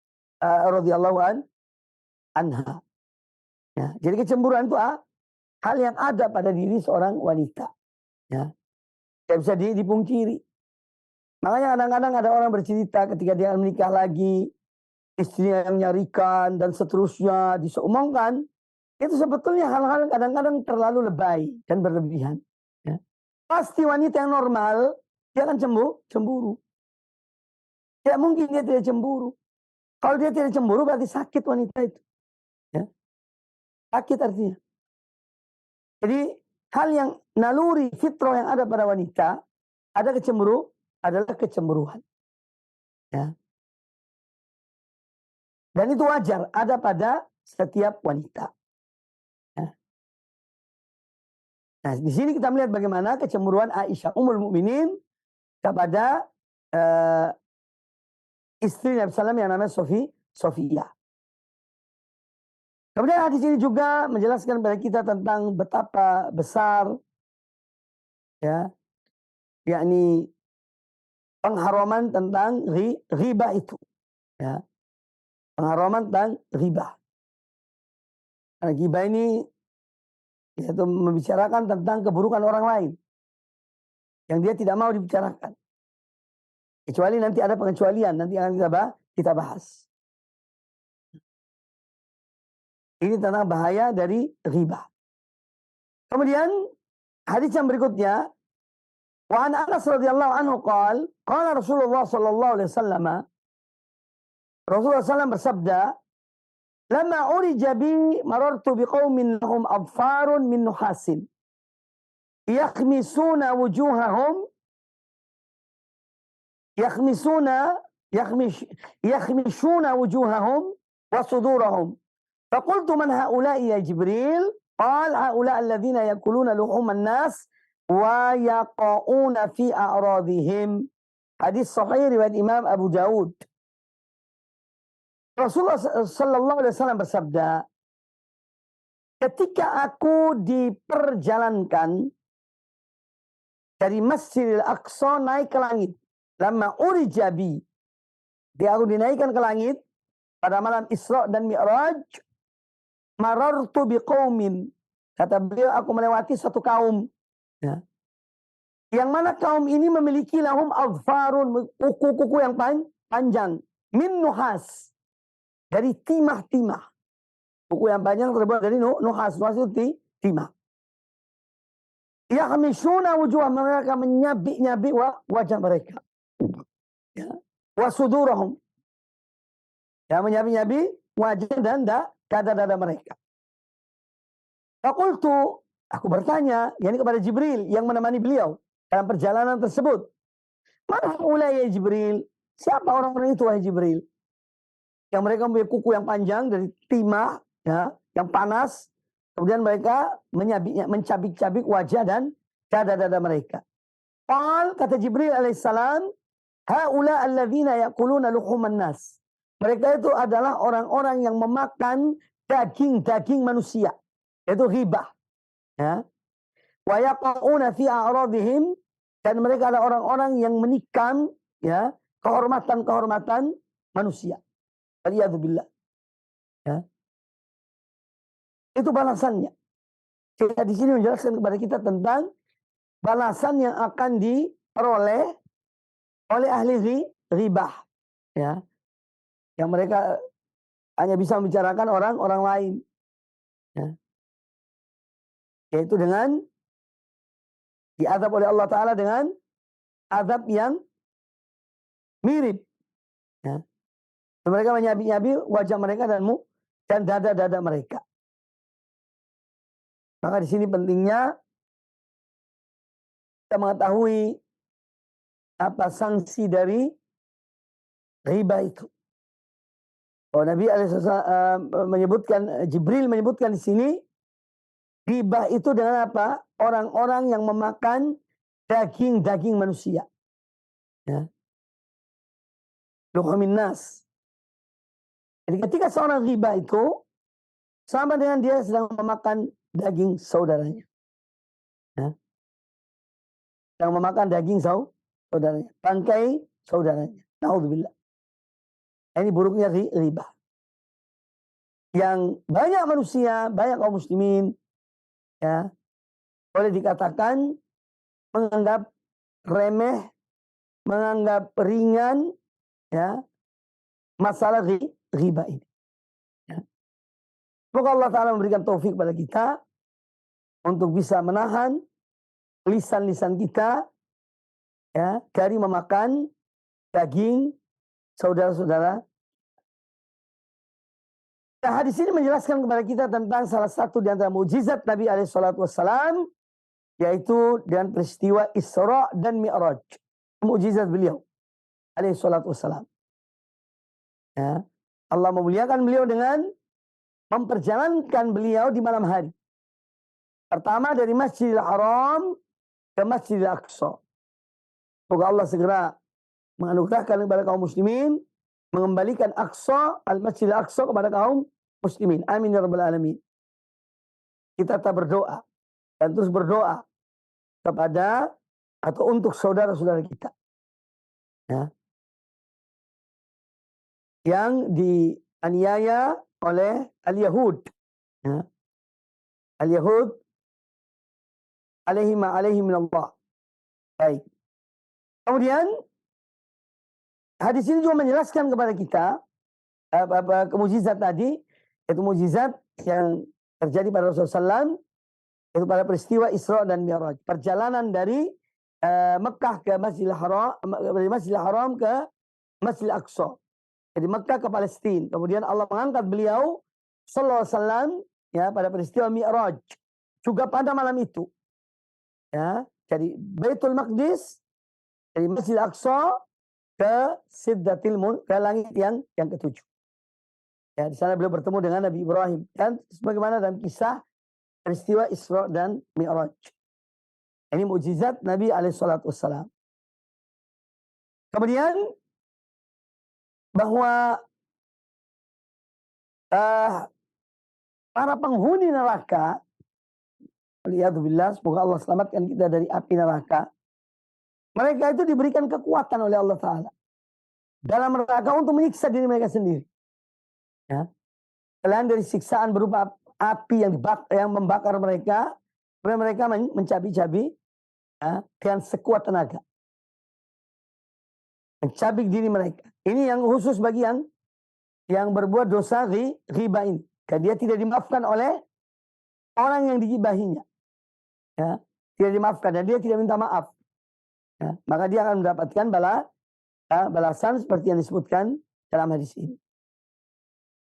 radhiyallahu anha. Ya, jadi kecemburuan itu hal yang ada pada diri seorang wanita. Ya. Tidak bisa dipungkiri. Makanya kadang-kadang ada orang bercerita ketika dia menikah lagi, istrinya yang nyarikan dan seterusnya diseumumkan, itu sebetulnya hal-hal kadang-kadang terlalu lebay dan berlebihan. Ya. Pasti wanita yang normal, dia akan cemburu. Tidak mungkin dia tidak cemburu. Kalau dia tidak cemburu berarti sakit wanita itu. Ya. Sakit artinya. Jadi hal yang naluri fitrah yang ada pada wanita, ada adalah kecemburuan. Ya. Dan itu wajar ada pada setiap wanita. Ya. Nah, di sini kita melihat bagaimana kecemburuan Aisyah Ummul Mukminin kepada istri Nabi SAW yang namanya Sofia. Kemudian hadis ini juga menjelaskan kepada kita tentang betapa besar, ya, yakni pengharaman tentang riba itu. Ya. Pengharaman tentang riba. Karena riba ini yaitu membicarakan tentang keburukan orang lain yang dia tidak mau dibicarakan. Kecuali nanti ada pengecualian, nanti akan kita bahas. Ini tentang bahaya dari riba. Kemudian hadis yang berikutnya, wa an Anas radhiyallahu anhu qala Rasulullah sallallahu alaihi wasallam, Rasulullah SAW bersabda, "Lama urija bi marartu biqaumin lahum adfarun min nuhasin yakhmisuna wujuhahum yakhmishuna wujuhahum wa sudurahum. فقلت من هؤلاء يا جبريل قال هؤلاء الذين يأكلون لحوم الناس ويقعون في أعراضهم." Hadis sahih riwayat Imam Abu Daud. Rasulullah sallallahu alaihi wasallam bersabda, ketika aku diperjalankan dari Masjidil Aqsa naik ke langit, lama urijabi, dia aku dinaikkan ke langit pada malam Isra dan Mi'raj, marartu biqaumin, kata beliau aku melewati satu kaum, ya. Yang mana kaum ini memiliki lahum adfarun, kuku-kuku yang panjang. Min nuhas. Dari timah-timah. Kuku yang panjang terbuat dari nuhas. Nuhas itu timah. Yahmishuna wujuh, mereka menyabik-nyabik wajah mereka. Ya. Wasudurahum. Ya, menyabik-nyabik wajah dan dada-dada mereka. Fakultu, aku bertanya, yakni kepada Jibril yang menemani beliau dalam perjalanan tersebut. Mana ulai ya Jibril? Siapa orang-orang itu wahai Jibril? Yang mereka mempunyai kuku yang panjang dari timah, ya, yang panas. Kemudian mereka mencabik-cabik wajah dan dada-dada mereka. Kata Jibril alaihissalam, haula alladzina yaquluna luhuman nas. Mereka itu adalah orang-orang yang memakan daging-daging manusia. Itu ghibah. Ya. Wa yaqauna fi a'radihim, dan mereka adalah orang-orang yang menikam, ya, kehormatan-kehormatan manusia. Waliyadzubillah. Ya. Itu balasannya. Kita di sini menjelaskan kepada kita tentang balasan yang akan diperoleh oleh ahli ghibah. Ya. Yang mereka hanya bisa membicarakan orang lain. Ya. Yaitu dengan diazab oleh Allah Ta'ala dengan azab yang mirip. Ya. Mereka menyabi-nyabi wajah mereka dan dada-dada mereka. Maka di sini pentingnya kita mengetahui apa sanksi dari riba itu. Oh, Nabi menyebutkan, Jibril menyebutkan di sini, riba itu dengan apa? Orang-orang yang memakan daging-daging manusia. Ya. Luhumin nas. Jadi ketika seorang riba itu sama dengan dia sedang memakan daging saudaranya. Ya. Sedang memakan daging saudaranya. Bangkai saudaranya. Na'udzubillah. Ini buruknya riba. Yang banyak manusia, banyak kaum muslimin, ya, boleh dikatakan menganggap remeh, menganggap ringan, ya, masalah riba ini. Ya. Semoga Allah Ta'ala memberikan taufik pada kita untuk bisa menahan lisan-lisan kita, ya, dari memakan daging saudara-saudara. Nah, hadis ini menjelaskan kepada kita tentang salah satu di antara mukjizat Nabi SAW, yaitu dengan peristiwa Isra dan Mi'raj. Mukjizat beliau SAW. Ya. Allah memuliakan beliau dengan memperjalankan beliau di malam hari. Pertama dari Masjidil Haram ke Masjidil Aqsa. Semoga Allah segera menganugerahkan kepada kaum muslimin, mengembalikan Aqsa, Al-Masjidil Aqsa kepada kaum muslimin. Amin ya rabbal alamin. Kita tetap berdoa dan terus berdoa kepada atau untuk saudara-saudara kita, ya, yang dianiaya oleh al-Yahud, ya. Al-Yahud alaihim minallah. Baik. Kemudian hadis ini juga menjelaskan kepada kita mukjizat tadi, yaitu mukjizat yang terjadi pada Rasulullah SAW, itu pada peristiwa Isra dan Mi'raj. Perjalanan dari Mekah ke Masjidil Haram, dari Masjidil Haram ke Masjidil Aqsa. Jadi Mekah ke Palestina. Kemudian Allah mengangkat beliau sallallahu alaihi wasallam, ya, pada peristiwa Mi'raj. Juga pada malam itu. Ya, jadi Baitul Maqdis, dari Masjidil Aqsa ke Sidratil Muntaha, ke langit yang ketujuh. Ya, di sana beliau bertemu dengan Nabi Ibrahim, dan sebagaimana dalam kisah peristiwa Isra dan Mi'raj. Ini mukjizat Nabi SAW. Kemudian bahwa para penghuni neraka, waliyadzubillah, semoga Allah selamatkan kita dari api neraka. Mereka itu diberikan kekuatan oleh Allah Ta'ala dalam neraka untuk menyiksa diri mereka sendiri. Ya. Selain dari siksaan berupa api yang membakar mereka, mereka mencabi-cabi ya, dengan sekuat tenaga. Mencabik diri mereka. Ini yang khusus bagi yang berbuat dosa riba ini. Karena dia tidak dimaafkan oleh orang yang digibahinya. Ya, tidak dimaafkan dan dia tidak minta maaf. Ya, maka dia akan mendapatkan balasan seperti yang disebutkan dalam hadis ini.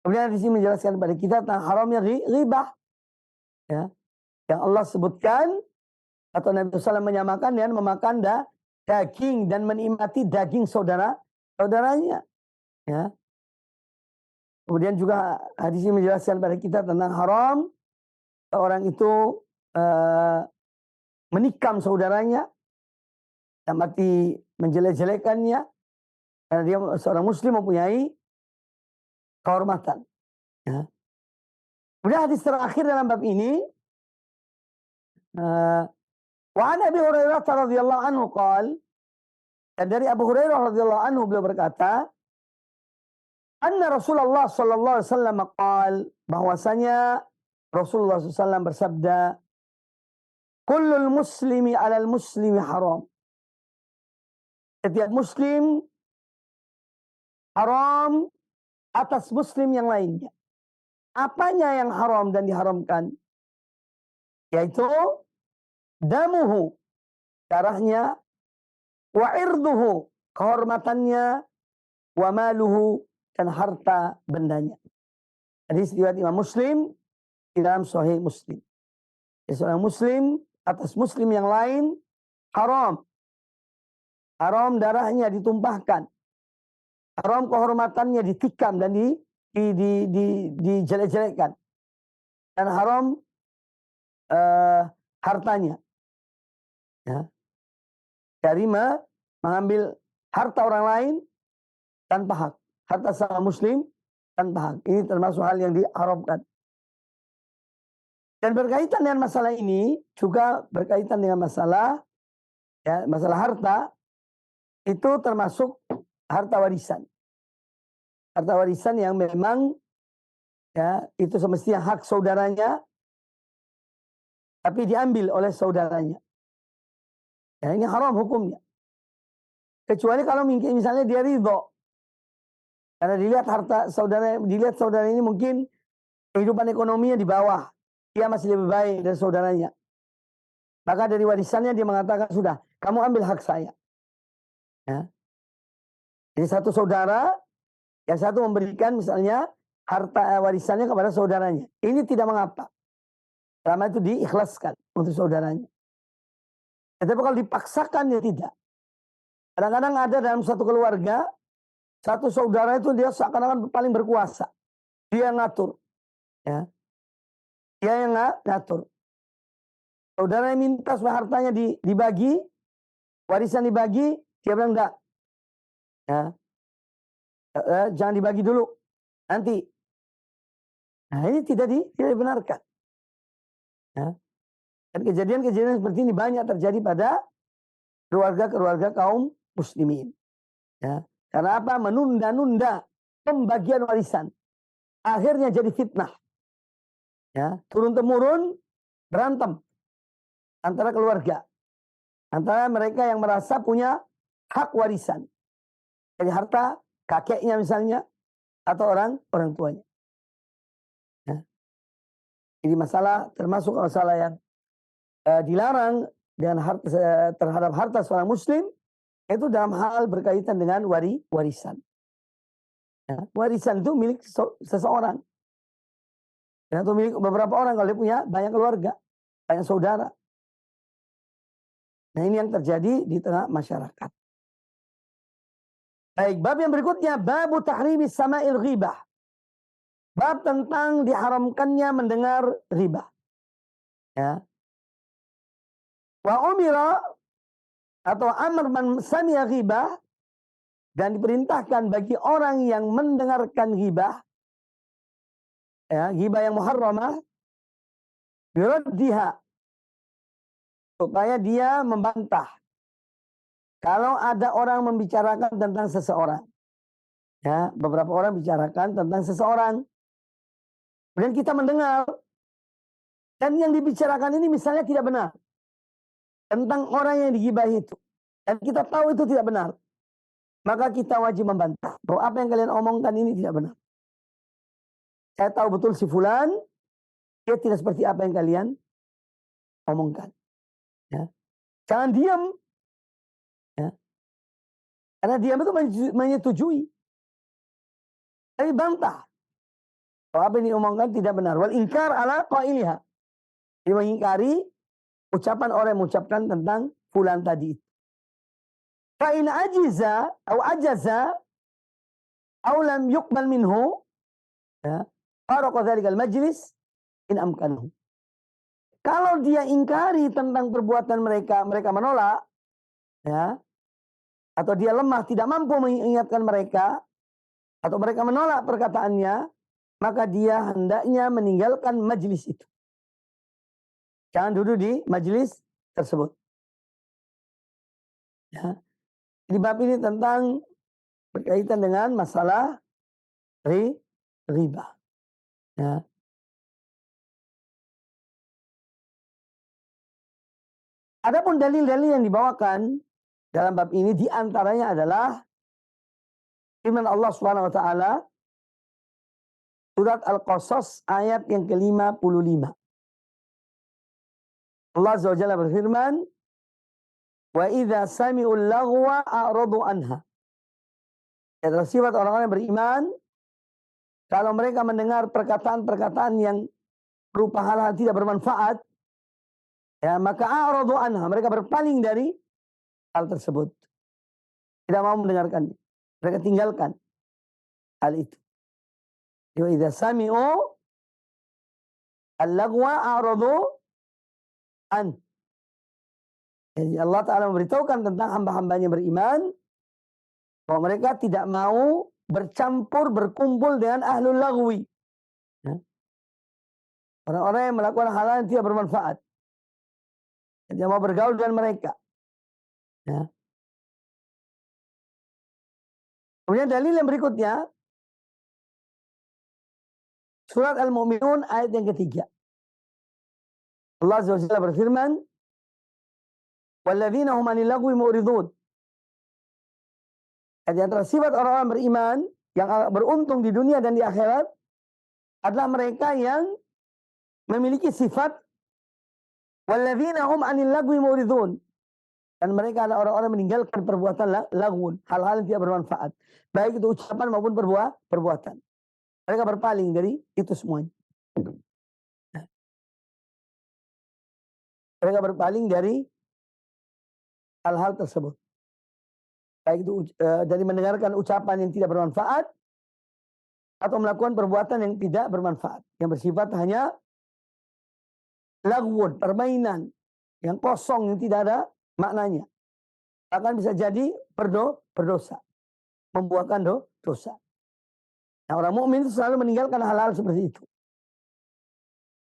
Kemudian hadis ini menjelaskan kepada kita tentang haramnya riba. Ya, yang Allah sebutkan atau Nabi SAW menyamakan dengan memakan daging dan menikmati daging saudaranya. Ya. Kemudian juga hadis ini menjelaskan kepada kita tentang haram orang itu menikam saudaranya, dan mati menjelek-jelekannya, karena dia seorang muslim mempunyai kehormatan. Ya. Kemudian hadis terakhir dalam bab ini, wa an Abi Hurairah radhiyallahu anhu qala, dan dari Abu Hurairah radhiyallahu anhu beliau berkata, anna Rasulullah sallallahu alaihi wasallam qala, bahwasanya Rasulullah SAW bersabda, kullul muslimi 'alal muslimi haram. Setiap muslim haram atas muslim yang lainnya. Apanya yang haram dan diharamkan? Yaitu damuhu, darahnya, wa irduhu, kehormatannya, wa maluhu, dan harta bendanya. Hadis riwayat Imam Muslim di dalam Sahih Muslim. Seorang muslim atas muslim yang lain haram. Haram darahnya ditumpahkan. Haram kehormatannya ditikam dan dijelek-jelekkan. Dan haram hartanya. Ya. Dari mengambil harta orang lain tanpa hak. Harta sama muslim tanpa hak. Ini termasuk hal yang diharamkan. Dan berkaitan dengan masalah ini, juga berkaitan dengan masalah harta, itu termasuk harta warisan. Harta warisan yang memang ya itu semestinya hak saudaranya, tapi diambil oleh saudaranya. Ya, ini haram hukumnya. Kecuali kalau misalnya dia ridho. Karena dilihat saudara ini mungkin kehidupan ekonominya di bawah. Dia masih lebih baik dari saudaranya. Maka dari warisannya dia mengatakan, sudah, kamu ambil hak saya. Ya. Jadi satu saudara, yang satu memberikan misalnya harta warisannya kepada saudaranya. Ini tidak mengapa. Selama itu diikhlaskan untuk saudaranya. Tetapi kalau dipaksakan ya tidak. Kadang-kadang ada dalam satu keluarga, satu saudara itu dia seakan-akan paling berkuasa. Dia ngatur. Ya. Dia yang ngatur. Saudara yang minta supaya hartanya dibagi, warisan dibagi, dia bilang enggak. Ya. Jangan dibagi dulu. Nanti. Nah ini tidak dibenarkan. Ya. Dan kejadian-kejadian seperti ini banyak terjadi pada keluarga-keluarga kaum muslimin. Ya. Karena apa? Menunda-nunda pembagian warisan. Akhirnya jadi fitnah. Ya. Turun-temurun berantem antara keluarga. Antara mereka yang merasa punya hak warisan. Jadi harta kakeknya misalnya, atau orang tuanya. Ya. Jadi termasuk masalah yang dilarang dengan terhadap harta seorang muslim, itu dalam hal berkaitan dengan warisan. Ya, warisan itu milik seseorang. Dan itu milik beberapa orang kalau dia punya banyak keluarga, banyak saudara. Nah ini yang terjadi di tengah masyarakat. Baik, bab yang berikutnya, babu tahrimis sama'il ghibah. Bab tentang diharamkannya mendengar riba. Ya. Wa umira atau amr man sami'a ghibah, dan diperintahkan bagi orang yang mendengarkan ghibah, ya, ghibah yang muharramah, yuraddiha, supaya dia membantah kalau ada orang membicarakan tentang seseorang. Ya, beberapa orang bicarakan tentang seseorang. Kemudian kita mendengar, dan yang dibicarakan ini misalnya tidak benar. tentang orang yang digibahi itu, dan kita tahu itu tidak benar, maka kita wajib membantah bahwa apa yang kalian omongkan ini tidak benar. Saya tahu betul si fulan, dia tidak seperti apa yang kalian omongkan. Ya. Jangan diam. Ya. Karena diam itu menyetujui. Tapi bantah. Bahwa apa yang diomongkan tidak benar. Wal inkar ala qailiha. Dia mengingkari ucapan orang yang mengucapkan tentang fulan tadi. Fa'in ajiza atau ajaza atau lam yuqbal minhu, ya, faraqa dzalikal majlis in amkanahu. Kalau dia ingkari tentang perbuatan mereka, mereka menolak, ya, atau dia lemah, tidak mampu mengingatkan mereka, atau mereka menolak perkataannya, maka dia hendaknya meninggalkan majlis itu. Jangan duduk di majlis tersebut. Ya. Di bab ini tentang berkaitan dengan masalah riba. Ya. Adapun dalil-dalil yang dibawakan dalam bab ini diantaranya adalah firman Allah Subhanahu wa taala surat Al-Qasas ayat yang ke-55. Allah Azza wa Jalla berfirman, "Wa idza sami'ul laghwa a'radu anha." Ya, sifat orang-orang yang beriman, kalau mereka mendengar perkataan-perkataan yang berupa hal-hal tidak bermanfaat, ya, maka a'radu anha, mereka berpaling dari hal tersebut. Tidak mau mendengarkannya. Mereka tinggalkan hal itu. Wa idza sami'u al-laghwa a'radu an. Jadi Allah Ta'ala memberitahukan tentang hamba-hambanya beriman bahwa mereka tidak mau bercampur, berkumpul dengan ahlul laghwi. Ya. Orang-orang yang melakukan hal yang tidak bermanfaat. Tidak mau bergaul dengan mereka. Ya. Kemudian dalil yang berikutnya, surat Al-Mu'minun ayat yang ketiga. Allah Azza wa Jalla berfirman, "Walladzina hum 'anil lagwi mu'ridun." Di antara sifat orang-orang beriman yang beruntung di dunia dan di akhirat adalah mereka yang memiliki sifat walladzina hum 'anil lagwi mu'ridun. Dan mereka adalah orang-orang meninggalkan perbuatan lagun, hal-hal yang tidak bermanfaat, baik itu ucapan maupun perbuatan. Mereka berpaling dari itu semuanya. Mereka berpaling dari hal-hal tersebut. Baik itu dari mendengarkan ucapan yang tidak bermanfaat atau melakukan perbuatan yang tidak bermanfaat, yang bersifat hanya lagun, permainan yang kosong, yang tidak ada maknanya. Akan bisa jadi berdosa, membuahkan dosa. Nah, orang mukmin itu selalu meninggalkan hal-hal seperti itu.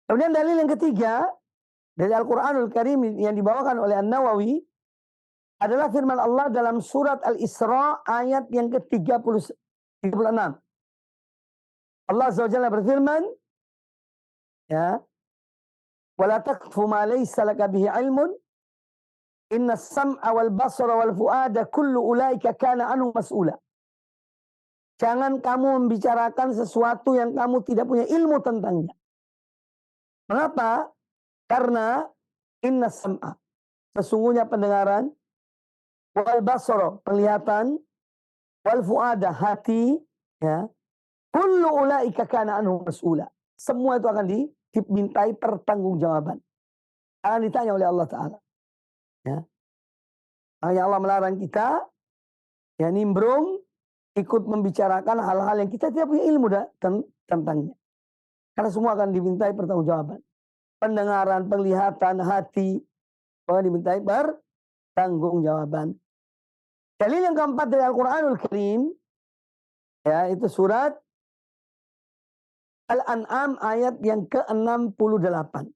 Kemudian dalil yang ketiga dari Al-Quranul Karim yang dibawakan oleh An-Nawawi adalah firman Allah dalam surat Al-Isra ayat yang ke-36. Allah Azza wa Jalla berfirman, ya, "Wala taqfu ma laysa laka bihi 'ilmun, inna as-sam'a wal basara wal fu'ada kullu ulaika kana anhu mas'ula." Jangan kamu membicarakan sesuatu yang kamu tidak punya ilmu tentangnya. Mengapa? Karena inna as-sam'a, sesungguhnya pendengaran, wal basara, penglihatan, wal fu'ada, hati, ya, kullu ulaika kana anhu mas'ula. Semua itu akan dimintai pertanggungjawaban. Akan ditanya oleh Allah Ta'ala. Ya. Makanya Allah melarang kita, ya, nimbrung, ikut membicarakan hal-hal yang kita tidak punya ilmu tentangnya. Karena semua akan dimintai pertanggungjawaban. Pendengaran, penglihatan, hati, akan dimintai pertanggungjawaban. Dalil yang keempat dari Al-Quranul Karim, ya, itu surat Al-An'am ayat yang ke-68.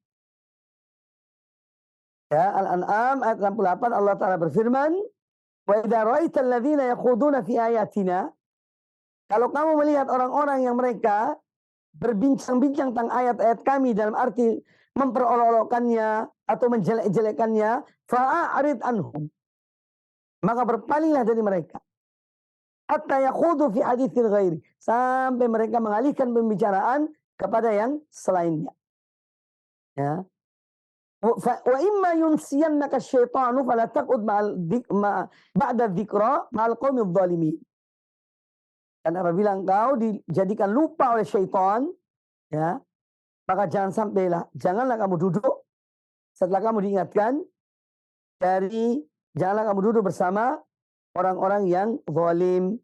Ya, Al-An'am ayat 68, Allah Ta'ala berfirman, "Wa idza ra'aita alladziina yakhuduna fi ayatina." Kalau kamu melihat orang-orang yang mereka berbincang-bincang tentang ayat-ayat kami dalam arti memperolok-olokkannya, atau menjelek-jelekannya, fa'arid anhum. Maka berpalinglah dari mereka. Hatta yakhudu fi haditsin ghairi. Sampai mereka mengalihkan pembicaraan kepada yang selainnya. Ya. Wa imma yunsiyannaka syaitanu fala taqud ba'da dzikra ma'al qaumidz zalimin. Dan apabila engkau dijadikan lupa oleh syaitan, ya, maka janganlah kamu duduk setelah kamu diingatkan janganlah kamu duduk bersama orang-orang yang zalim.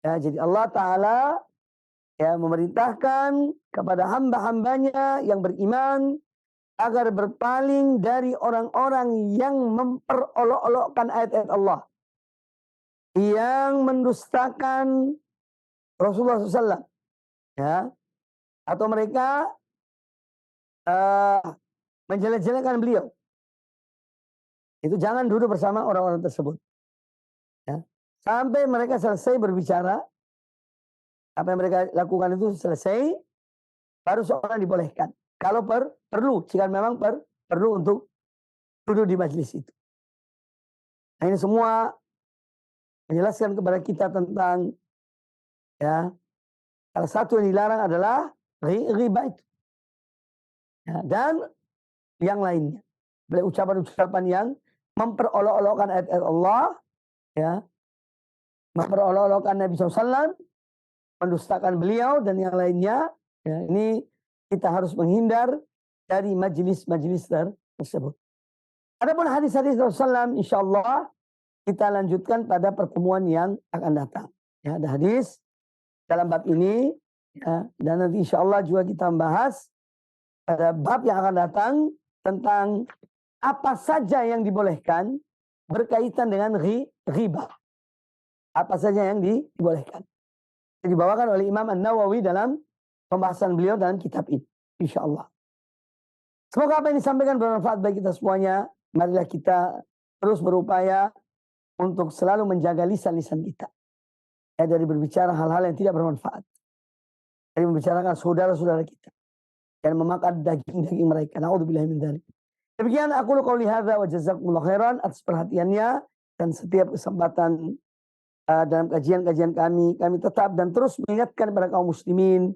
Ya, jadi Allah Ta'ala ya memerintahkan kepada hamba-hambanya yang beriman agar berpaling dari orang-orang yang memperolok-olokkan ayat-ayat Allah, yang mendustakan Rasulullah SAW, ya, atau mereka menjelek-jelekan beliau. Itu jangan duduk bersama orang-orang tersebut. Ya. Sampai mereka selesai berbicara, apa yang mereka lakukan itu selesai, baru seorang dibolehkan. Kalau perlu, jika memang perlu untuk duduk di majelis itu. Nah, ini semua menjelaskan kepada kita tentang, ya, salah satu yang dilarang adalah riba itu. Ya, dan yang lainnya. Ucapan-ucapan yang memperolok-olokkan ayat-ayat Allah, ya, memperolok-olokkan Nabi SAW, mendustakan beliau dan yang lainnya. Ya, ini kita harus menghindar dari majelis-majelis tersebut. Adapun hadis-hadis Rasulullah SAW, insyaallah kita lanjutkan pada pertemuan yang akan datang. Ya, ada hadis dalam bab ini, ya, dan nanti insyaallah juga kita membahas pada bab yang akan datang tentang apa saja yang dibolehkan berkaitan dengan riba. Apa saja yang dibolehkan. Yang dibawakan oleh Imam An-Nawawi dalam pembahasan beliau dalam kitab ini, insyaallah. Semoga apa yang disampaikan bermanfaat bagi kita semuanya. Marilah kita terus berupaya untuk selalu menjaga lisan-lisan kita, ya, dari berbicara hal-hal yang tidak bermanfaat, dari membicarakan saudara-saudara kita dan memakan daging-daging mereka. Na'udzubillahi min dzalik. Demikian aku qouli hadza wa jazakumullahu khairan atas perhatiannya, dan setiap kesempatan dalam kajian-kajian kami tetap dan terus mengingatkan kepada kaum muslimin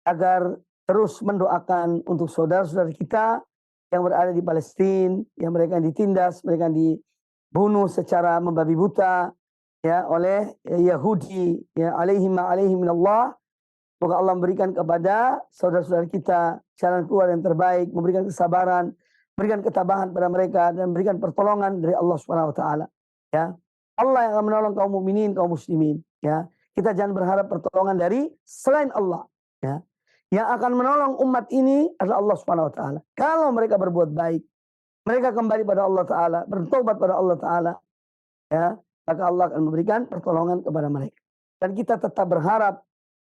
agar terus mendoakan untuk saudara-saudara kita yang berada di Palestina, yang mereka ditindas, mereka dibunuh secara membabi buta, ya, oleh Yahudi, ya, alaihim minallah. Semoga Allah memberikan kepada saudara-saudara kita jalan keluar yang terbaik, memberikan kesabaran, memberikan ketabahan pada mereka, dan memberikan pertolongan dari Allah Subhanahu wa taala. Ya. Allah yang akan menolong kaum mukminin, kaum muslimin, ya. Kita jangan berharap pertolongan dari selain Allah, ya. Yang akan menolong umat ini adalah Allah Subhanahu wa taala. Kalau mereka berbuat baik, mereka kembali pada Allah taala, bertobat pada Allah taala, ya, maka Allah akan memberikan pertolongan kepada mereka. Dan kita tetap berharap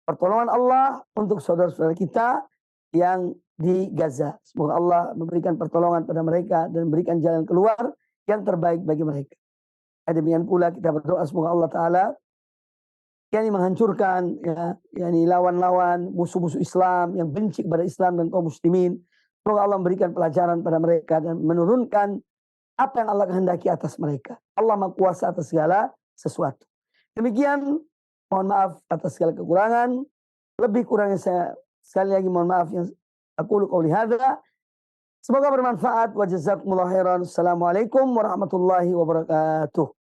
pertolongan Allah untuk saudara-saudara kita yang di Gaza. Semoga Allah memberikan pertolongan pada mereka dan memberikan jalan keluar yang terbaik bagi mereka. Demikian pula kita berdoa semoga Allah Ta'ala yang menghancurkan, ya, yakni lawan-lawan musuh-musuh Islam yang benci kepada Islam dan kaum muslimin. Semoga Allah memberikan pelajaran pada mereka dan menurunkan apa yang Allah kehendaki atas mereka. Allah Maha Kuasa atas segala sesuatu. Demikian, mohon maaf atas segala kekurangan. Lebih kurangnya saya sekali lagi mohon maaf yang aku qouli hadza. Semoga bermanfaat. Wa jazakumullahu khairan. Assalamualaikum warahmatullahi wabarakatuh.